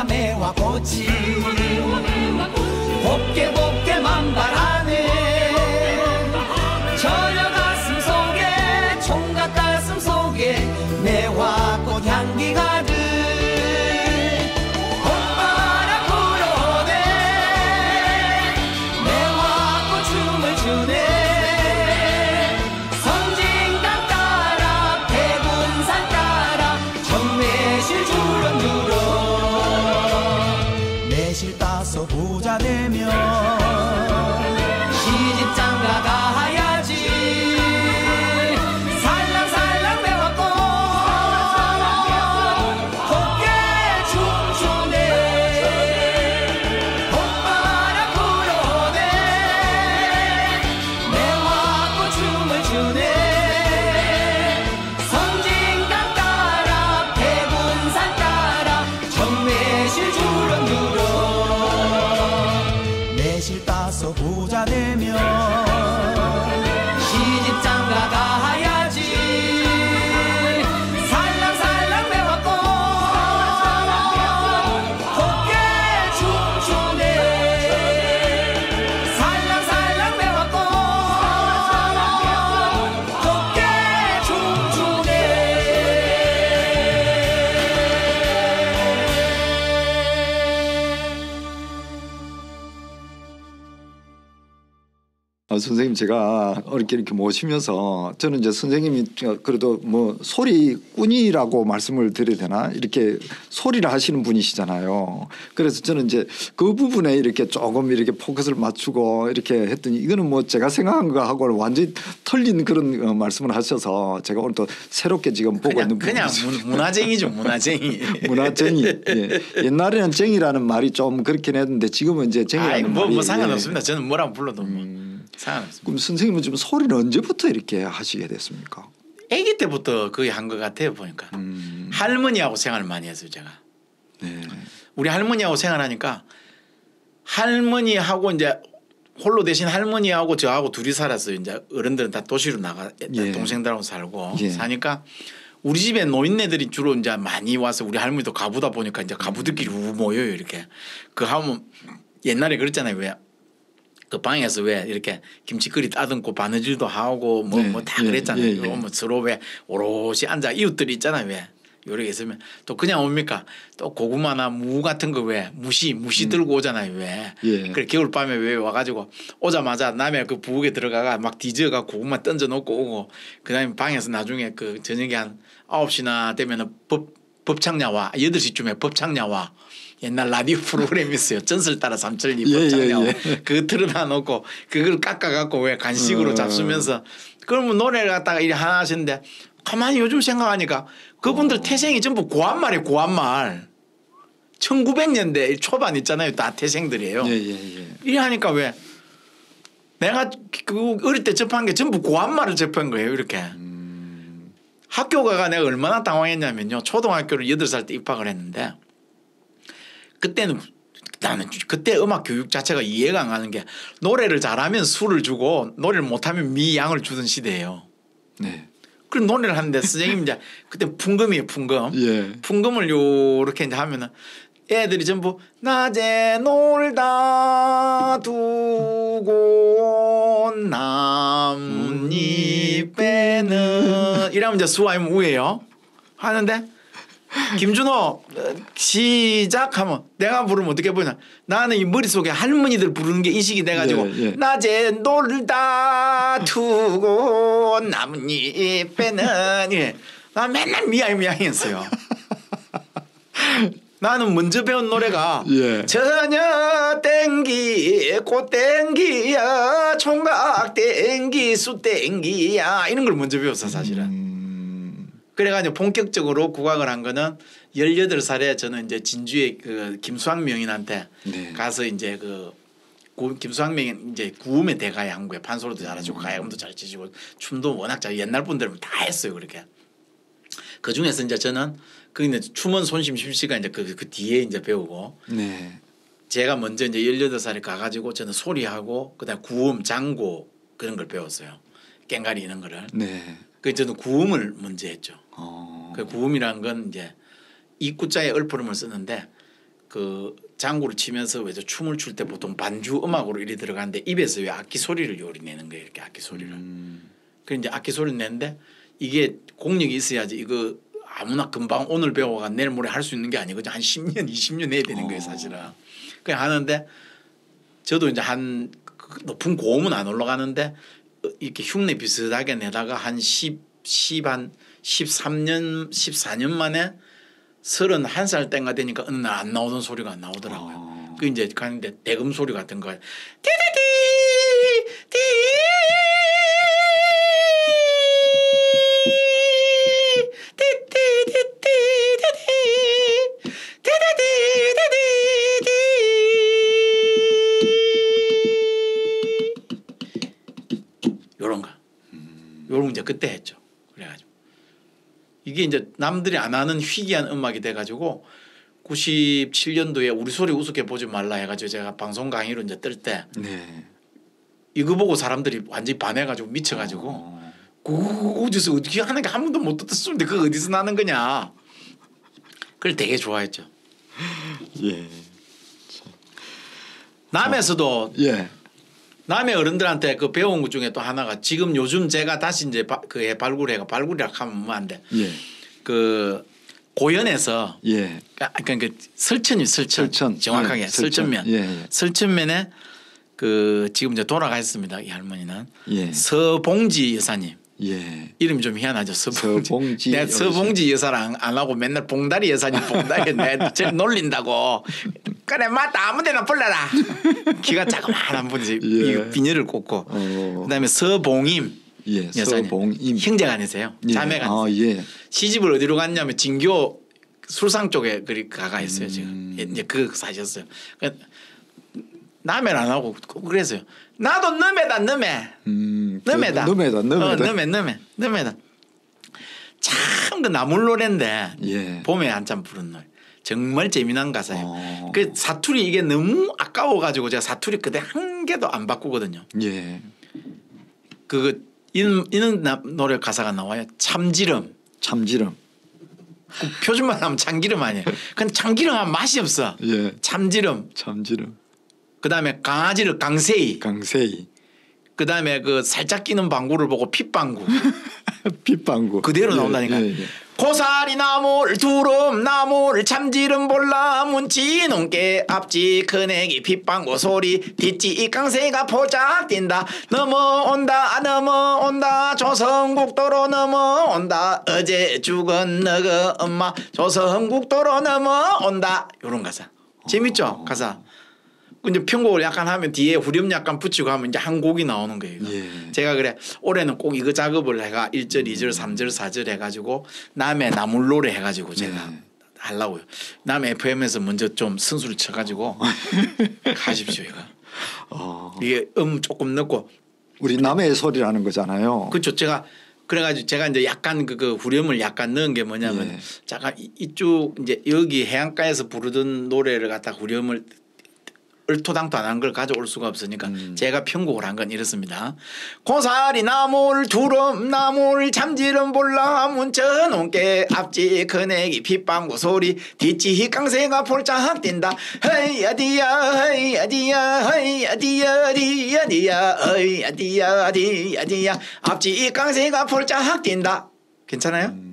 매화 꽃이 곱게 만발하네. 저녁 가슴 속에 총각 가슴 속에 매화꽃 향기 가득 봄바람 불어오네. 매화꽃 춤을 추네. 성진강 따라 백운산 따라 정매실 주렁주렁 매실 따서 부자 되면 시집장가 가야지. 살랑살랑 매화꽃 곱게 춤추네. 봄바람 불어오네. 매화꽃 춤을 추네. 성진강 따라 백운산 따라 정매실 주렁주렁 매실 따서 부자 되면 시집장가 가야지. 살랑살랑 매화꽃 곱게 춤추네. 살랑살랑 매화꽃 곱게 춤추네. 선생님 제가 어렵게 이렇게 모시면서 저는 이제 선생님이 그래도 뭐 소리꾼이라고 말씀을 드려야 되나 이렇게 소리를 하시는 분이시잖아요. 그래서 저는 이제 그 부분에 이렇게 조금 이렇게 포커스를 맞추고 이렇게 했더니 이거는 뭐 제가 생각한 거하고 완전히 틀린 그런 말씀을 하셔서 제가 오늘 또 새롭게 지금 보고 있는 그냥 문화쟁이죠 문화쟁이. 문화쟁이. 예. 옛날에는 쟁이라는 말이 좀 그렇긴 했는데 지금은 이제 쟁이라는 말이 뭐 상관없습니다. 저는 뭐라고 불러도 뭐 상관없습니다. 그럼 선생님은 좀 소리를 언제부터 이렇게 하시게 됐습니까? 아기 때부터 거의 한 것 같아요 보니까. 할머니하고 생활을 많이 했어요 제가. 네. 우리 할머니하고 생활하니까 할머니하고 이제 홀로 대신 할머니하고 저하고 둘이 살았어요. 이제 어른들은 다 도시로 나가 예. 동생들하고 살고 예. 사니까 우리 집에 노인네들이 주로 이제 많이 와서 우리 할머니도 가부다 보니까 이제 가부들끼리 모여요 이렇게. 그 하면 옛날에 그랬잖아요 왜. 그 방에서 왜 이렇게 김치거리 따듬고 바느질도 하고 뭐 다 예, 그랬잖아요. 예, 예. 뭐 서로 왜 오롯이 앉아 이웃들이 있잖아요. 왜 요렇게 있으면 또 그냥 옵니까? 또 고구마나 무 같은 거 왜 무시 들고 오잖아요. 왜 예. 그래 겨울밤에 왜 와가지고 오자마자 남의 그 부엌에 들어가가 막 뒤져가 고구마 던져 놓고 오고 그다음에 방에서 나중에 그 저녁에 한 9시나 되면은 법창야와 8시쯤에 법창야와 옛날 라디오 프로그램이 있어요. 전설 따라 삼천리 예, 법창야와 예, 예. 그거 틀어놔 놓고 그걸 깎아갖고 왜 간식으로 잡수면서 그러면 노래를 갖다가 이래 하나 하시는데 가만히 요즘 생각하니까 그분들 태생이 전부 고한말이에요. 고한말. 1900년대 초반 있잖아요. 다 태생들이에요. 예, 예, 예. 이래 하니까 왜 내가 그 어릴 때 접한 게 전부 고한말을 접한 거예요. 이렇게. 학교 가가 내가 얼마나 당황했냐면요. 초등학교를 8살 때 입학을 했는데 그때는 나는 그때 음악 교육 자체가 이해가 안 가는 게 노래를 잘하면 술을 주고 노래를 못하면 미양을 주던 시대예요. 네. 그럼 노래를 하는데 선생님 이제 그때 풍금이에요. 풍금. 예. 풍금을 요렇게 이제 하면은 애들이 전부 낮에 놀다 두고 나뭇잎에는 이러면 이제 수화임 우예요. 하는데 김준호 시작하면 내가 부르면 어떻게 보이나 나는 이 머릿속에 할머니들 부르는 게 인식이 돼가지고 예, 예. 낮에 놀다 두고 나뭇잎에는 예. 나 맨날 미양미양했어요. 나는 먼저 배운 노래가 예. 저녁 땡기 꽃 땡기야 총각 땡기 수 땡기야 이런 걸 먼저 배웠어 사실은. 그래가지고 본격적으로 국악을 한 거는 18살에 저는 이제 진주의 그 김수학 명인한테 네. 가서 이제 그 김수학 명인 이제 구음의 대가에 한 거예요. 판소리도 잘하시고 가야금도 잘 치시고 춤도 워낙 잘 옛날 분들은 다 했어요 그렇게. 그 중에서 이제 저는 그 이제 춤은 손심 심씨가 이제 그 뒤에 이제 배우고 네. 제가 먼저 이제 18살에 가가지고 저는 소리하고 그다음 구음 장고 그런 걸 배웠어요. 깽가리 이런 거를. 네. 그 저는 구음을 먼저 했죠. 그 구음이라는 건 이제 입구자에 얼푸름을 쓰는데 그 장구를 치면서 왜 춤을 출 때 보통 반주 음악으로 이리 들어가는데 입에서 왜 악기 소리를 요리 내는 거예요. 이렇게 악기 소리를. 그 이제 악기 소리를 내는데 이게 공력이 있어야지 이거 아무나 금방 오늘 배워가 내일 모레 할 수 있는 게 아니거든요. 한 10년 20년 해야 되는 거예요 사실은. 그냥 하는데 저도 이제 한 높은 고음은 안 올라가는데 이렇게 흉내 비슷하게 내다가 한 13년 14년 만에 31살 때가 되니까 어느 날 안 나오던 소리가 안 나오더라고요. 그 이제 가는데 대금 소리 같은 거 띠디디 띠 요런 거. 요런 이제 그때 했죠. 그래가지고 이게 이제 남들이 안 하는 희귀한 음악이 돼가지고 97년도에 우리 소리 우습게 보지 말라 해가지고 제가 방송 강의로 이제 뜰 때 네. 이거 보고 사람들이 완전히 반해가지고 미쳐가지고 그거 어디서 어떻게 하는 게 한 번도 못 듣었는데 그거 어디서 나는 거냐. 그걸 되게 좋아했죠. 예. 남에서도 예. 남의 어른들한테 그 배운 것 중에 또 하나가 지금 요즘 제가 다시 이제 그 발굴이라 하면 뭐한데 예. 그 고연에서 예. 그러니까 설천 정확하게 예. 설천면 예. 예. 설천면에 그 지금 이제 돌아가셨습니다. 이 할머니는 예. 서봉지 여사님. 예. 이름이 좀 희한하죠. 서봉지 내가 서봉지 여사랑 안 하고 맨날 봉다리 여사님 봉다리 내가 제일 놀린다고. 그래 맞다 아무데나 불러라. 키가 자그마한 분이 예. 비녀를 꽂고 그다음에 서봉임 예. 여사님 서봉임 형제가 아니세요. 예. 자매가 아니세요. 예. 시집을 어디로 갔냐면 진교 술상 쪽에 그리 가가 있어요 지금. 이제 그 사셨어요. 남해를 안 하고 그래서요. 나도 너매다 너매. 너매다. 너매다. 참 그 나물 노래인데 예. 봄에 한참 부른 노래. 정말 재미난 가사예요. 그 사투리 이게 너무 아까워가지고 제가 사투리 그때 한 개도 안 바꾸거든요. 예. 이런 노래 가사가 나와요. 참지름. 참지름. 그 표준말 하면 참기름 아니에요. 근데 참기름 하면 맛이 없어. 예. 참지름. 참지름. 그다음에 강아지를 강세이. 강세이. 그다음에 그 살짝 끼는 방구를 보고 핏방구. 핏방구. 그대로 나온다니까. 예. 예. 고사리 나물 두릅 나물 참지름 볼라 문치 농깨 앞지 큰애기 빗방구 소리 뒷지 이깡새가 포작 뛴다 넘어온다 조선국도로 넘어온다 어제 죽은 너그 엄마 조선국도로 넘어온다 요런 가사 재밌죠 가사. 근데 편곡을 약간 하면 뒤에 후렴 약간 붙이고 하면 이제 한 곡이 나오는 거예요. 예. 제가 그래 올해는 꼭 이거 작업을 해가 1절, 2절, 3절, 4절 해가지고 남해 나물 노래 해가지고 제가 하려고요. 남해 FM에서 먼저 좀 선수를 쳐가지고 가십시오 이거. 이게 조금 넣고 우리 남해의 소리라는 거잖아요. 그렇죠. 그래가지고 제가 이제 약간 그 후렴을 약간 넣은 게 뭐냐면 예. 잠깐 이쪽 이제 여기 해안가에서 부르던 노래를 갖다 후렴을 얼토당토 안 한 걸 가져올 수가 없으니까 제가 편곡을 한 건 이렇습니다. 고사리 나물 두릅 나물 참지름 볼라 문쳐 농깨 앞지 큰애기 빗방구 소리 뒷지 깡새가 폴짝 뛴다 헤이야디야 헤이야디야 헤이야디야 디야디야 헤이야디야 디야디야 앞지 깡새가 폴짝 뛴다. 괜찮아요?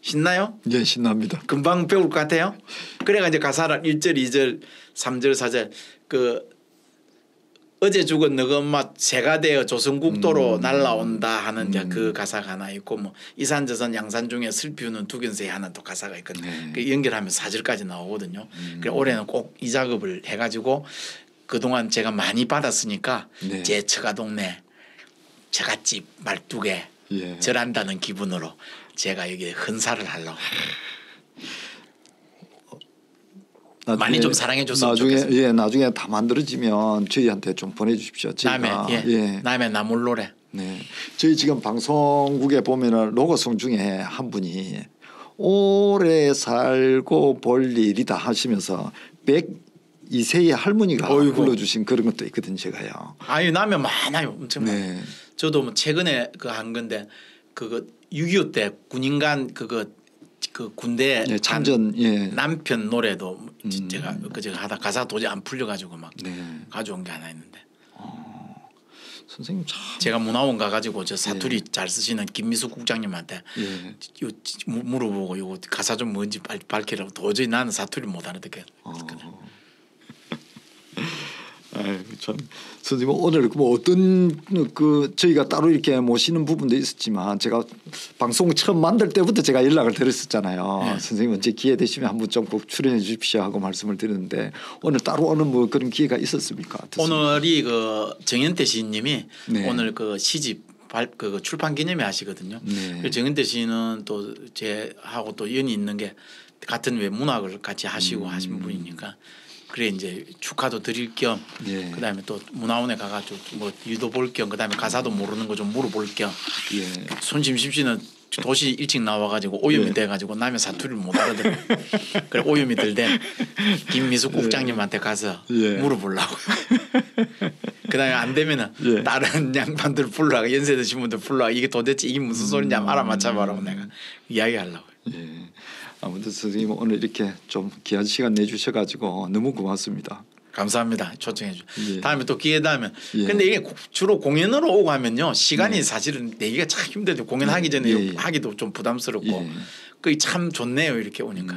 신나요? 예, 신납니다. 금방 배울 것 같아요. 그래가 이제 가사를 1절, 2절, 3절, 4절 그 어제 죽은 너그 엄마 새가 되어 조선국도로 날라온다 하는 이제 그 가사가 하나 있고 뭐 이산저산 양산 중에 슬피우는 두견새 하나 또 가사가 있거든요. 그 연결하면 4절까지 나오거든요. 그래 올해는 꼭 이 작업을 해가지고 그동안 제가 많이 받았으니까 네. 제 처가 동네 처갓집 말뚝에 예. 절한다는 기분으로 제가 여기 헌사를 하려고. 많이 좀 사랑해 줬으면 좋겠습니다. 예, 나중에 다 만들어지면 저희한테 좀 보내주십시오. 저희가 남해 나물 노래. 네, 저희 지금 방송국에 보면은 로고송 중에 한 분이 오래 살고 볼 일이다 하시면서 102세의 할머니가 불러주신 그런 것도 있거든요, 제가요. 아유 남해 많아요, 엄청 많아요. 네. 저도 뭐 최근에 그 한 건데 그거 6.25 때 군인간 그 군대 예, 참전 예. 남편 노래도 제가 그저 하다 가사 도저히 안 풀려가지고 막 네. 가져온 게 하나 있는데. 선생님 참. 제가 문화원 가가지고 저 사투리 잘 쓰시는 김미숙 국장님한테 예. 물어보고 이거 가사 좀 뭔지 밝히라고 도저히 나는 사투리 못 알아듣게. 아유, 참 선생님 오늘 뭐 어떤 그 저희가 따로 이렇게 모시는 부분도 있었지만 제가 방송 처음 만들 때부터 제가 연락을 드렸었잖아요. 네. 선생님 언제 기회 되시면 한번 좀 꼭 출연해 주십시오 하고 말씀을 드렸는데 오늘 따로 오는 뭐 그런 기회가 있었습니까? 오늘이 그 정현태 시인님이 네. 오늘 그 시집 그 출판 기념회 하시거든요. 네. 정현태 시인은 또 제하고 또 연이 있는 게 같은 왜 문학을 같이 하시고 하신 분이니까. 그래 이제 축하도 드릴 겸 예. 그다음에 또 문화원에 가가지고 뭐 유도 볼 겸 그다음에 가사도 모르는 거 좀 물어볼 겸 예. 손심심 씨는 도시 일찍 나와가지고 오염이 예. 돼가지고 남의 사투리를 못 알아들어. 그래 오염이 들된 김미숙 국장님한테 가서 예. 물어보려고. 그다음에 안 되면은 예. 다른 양반들 불러가 연세 드신 분들 불러가 이게 도대체 이게 무슨 소리인지 한번 알아맞혀봐라고 내가 이야기하려고. 예. 아무튼 선생님 오늘 이렇게 좀 귀한 시간 내주셔가지고 너무 고맙습니다. 감사합니다. 초청해 주. 예. 다음에 또 기회 되면. 예. 근데 이게 주로 공연으로 오고 하면요 시간이 사실은 내기가 참 힘들죠. 공연하기 전에 예. 하기도 좀 부담스럽고. 예. 그게 참 좋네요 이렇게 오니까.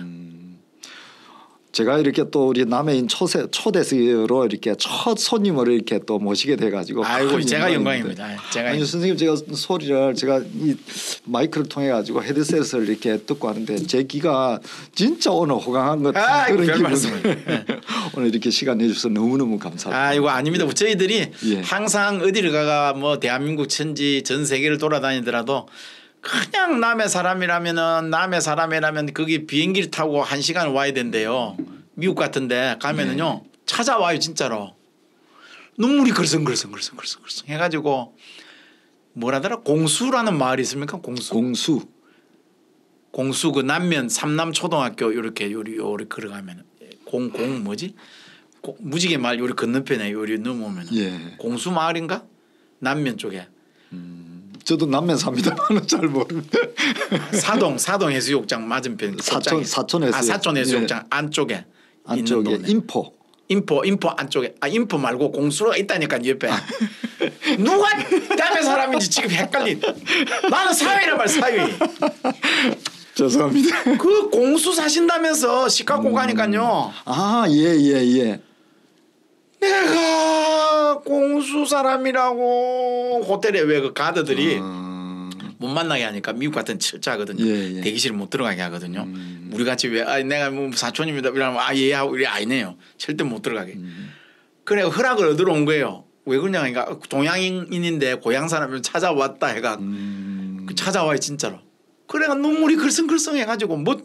제가 이렇게 또 우리 남해인 초대석으로 이렇게 첫 손님을 이렇게 또 모시게 돼가지고 아이고 제가 영광입니다. 영광입니다. 제가 아니 선생님 제가 소리를 제가 이 마이크를 통해 가지고 헤드셋을 이렇게 듣고 하는데 제 귀가 진짜 오늘 호강한 것 같은 그런 기분. 오늘 이렇게 시간 내주셔서 너무너무 감사합니다. 아 이거 아닙니다. 저희들이 예. 항상 어디를 가가 뭐 대한민국 천지 전 세계를 돌아다니더라도 그냥 남의 사람이라면 거기 비행기를 타고 1시간 와야 된대요. 미국 같은데 가면은요 찾아와요 진짜로. 눈물이 글썽글썽 해가지고 뭐라더라 공수라는 마을이 있습니까? 공수 그 남면 삼남초등학교 요렇게 요리 걸어가면 공 뭐지? 무지개 마을 요리 건너편에 요리 넘어오면 예. 공수 마을인가? 남면 쪽에. 저도 남면 삽니다만 잘 모릅니다. 사동 해수욕장 맞은편 사촌 해수욕장. 사촌 해수욕장 예. 안쪽에 인포 안쪽에 인포 말고 공수로가 있다니까 옆에. 누가 남의 사람인지 지금 헷갈린. 나는 사위란 말 사위. 죄송합니다. 그 공수 사신다면서 식 갖고 가니까요. 아, 예. 내가 공수 사람이라고 호텔에 왜 그 가드들이 못 만나게 하니까 미국 같은 철저하거든요. 예. 대기실 못 들어가게 하거든요. 우리 같이 왜 내가 뭐 사촌입니다 이러면 예 하고 이래 아니네요. 절대 못 들어가게. 그래 허락을 얻으러 온 거예요. 왜 그러냐 그러니까 동양인인데 고향 사람을 찾아왔다 해가 찾아와요 진짜로. 그래가 눈물이 글썽글썽 해가지고 뭐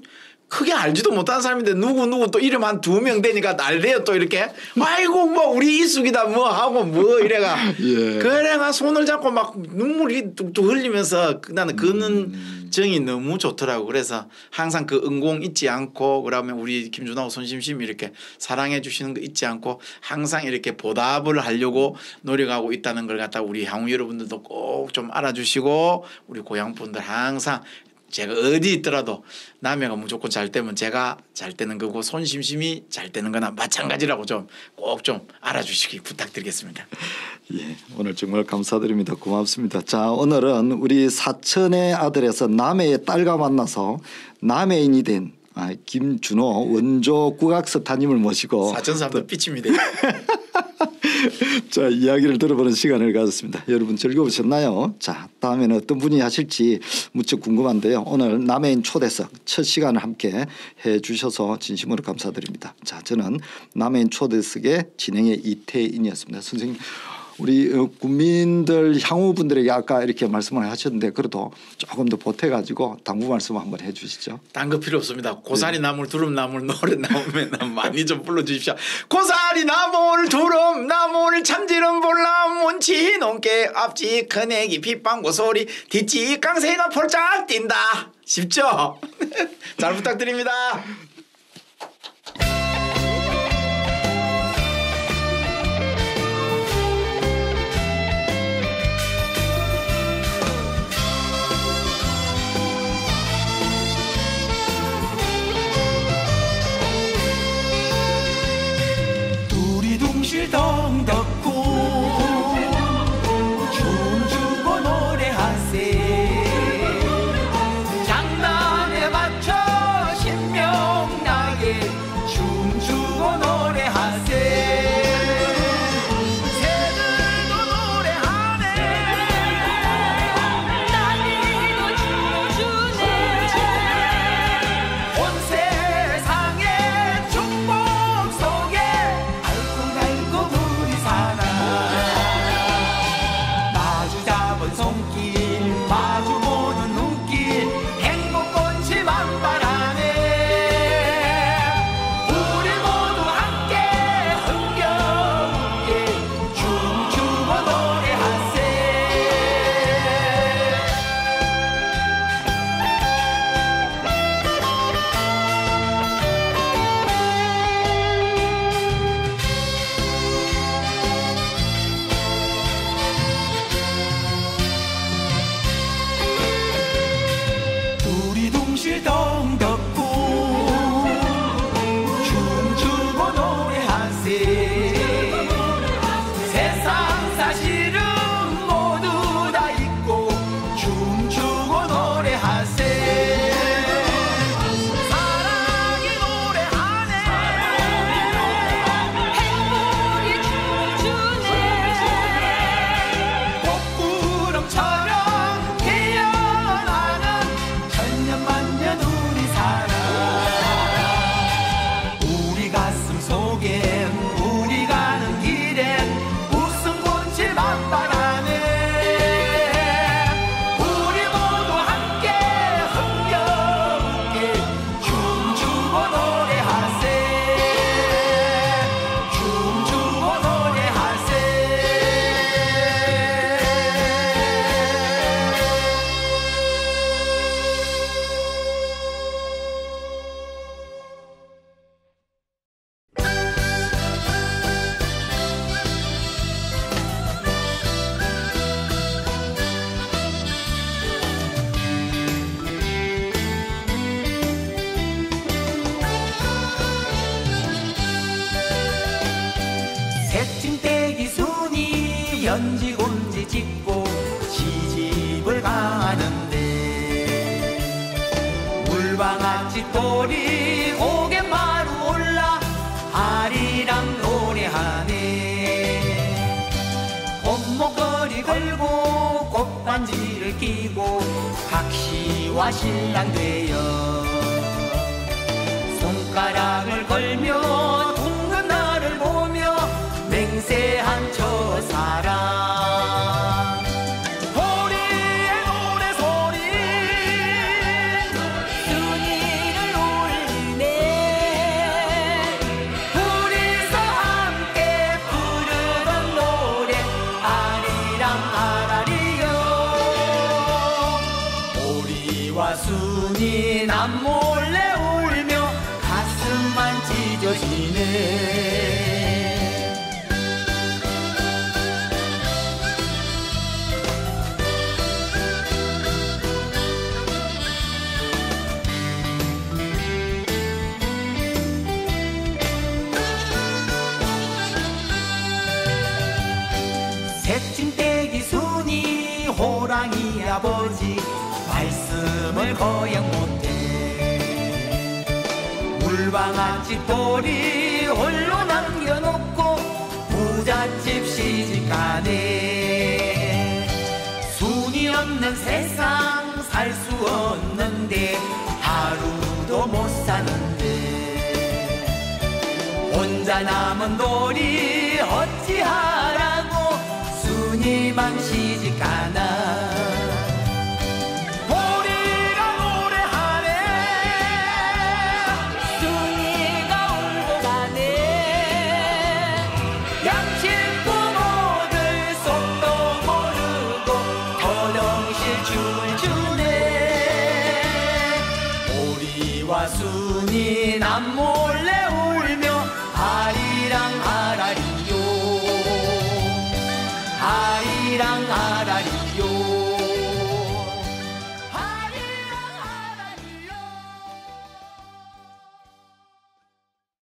크게 알지도 못하는 사람인데 누구 또 이름 한 2명 되니까 날래요 또 이렇게 아이고 뭐 우리 이숙이다 뭐 하고 뭐 이래가 예. 그래가 손을 잡고 막 눈물이 뚝뚝 흘리면서 나는 그는 정이 너무 좋더라고. 그래서 항상 그 은공 잊지 않고 그러면 우리 김준하고 손심심 이렇게 사랑해 주시는 거 잊지 않고 항상 이렇게 보답을 하려고 노력하고 있다는 걸 갖다 우리 향후 여러분들도 꼭 좀 알아주시고 우리 고향 분들 항상 제가 어디 있더라도 남해가 무조건 잘 되면 제가 잘 되는 거고 손심심이 잘 되는 거나 마찬가지라고 좀 꼭 좀 알아주시기 부탁드리겠습니다. 예, 오늘 정말 감사드립니다. 고맙습니다. 자, 오늘은 우리 사천의 아들에서 남해의 딸과 만나서 남해인이 된 김준호 원조 국악스타님을 모시고 사천 사람들 삐칩니다. 자, 이야기를 들어보는 시간을 가졌습니다. 여러분 즐거우셨나요? 자, 다음에는 어떤 분이 하실지 무척 궁금한데요. 오늘 남해인 초대석 첫 시간을 함께 해주셔서 진심으로 감사드립니다. 자, 저는 남해인 초대석의 진행의 이태인이었습니다. 선생님, 우리 국민들 향후분들에게 아까 이렇게 말씀을 하셨는데 그래도 조금 더 보태가지고 당부 말씀 한번 해주시죠. 딴 거 필요 없습니다. 고사리 나물 두릅 나물 노래 나오면 많이 좀 불러주십시오. 고사리 나물 두릅 나물 참지름 볼람 문치 넘게 앞지 큰애기 빗방구 소리 뒷지 깡새가 폴짝 뛴다. 쉽죠? 잘 부탁드립니다. 덩 덮고 춤추고 노래하세 장단에 맞춰 신명 돌이 고갯마루 올라 아리랑 노래하네. 곰목걸이 걸고 꽃반지를 끼고 각시와 신랑 되어 손가락을 걸며 둥근 나를 보며 맹세한 저 사랑. 호리의 노래소리 순이를 울리네. 둘이서 함께 부르던 노래 아리랑 아라리요. 호리와 순이 남몰래 울며 가슴만 찢어지네. 새침대기 순이 호랑이 아버지 말씀을 거역 못해. 물방아찌 돌이 홀로 남겨놓고 부잣집 시집가네. 순이 없는 세상 살 수 없는데 하루도 못 사는데 혼자 남은 돌이 어찌하라고 순이만 시집가나. 순이 남모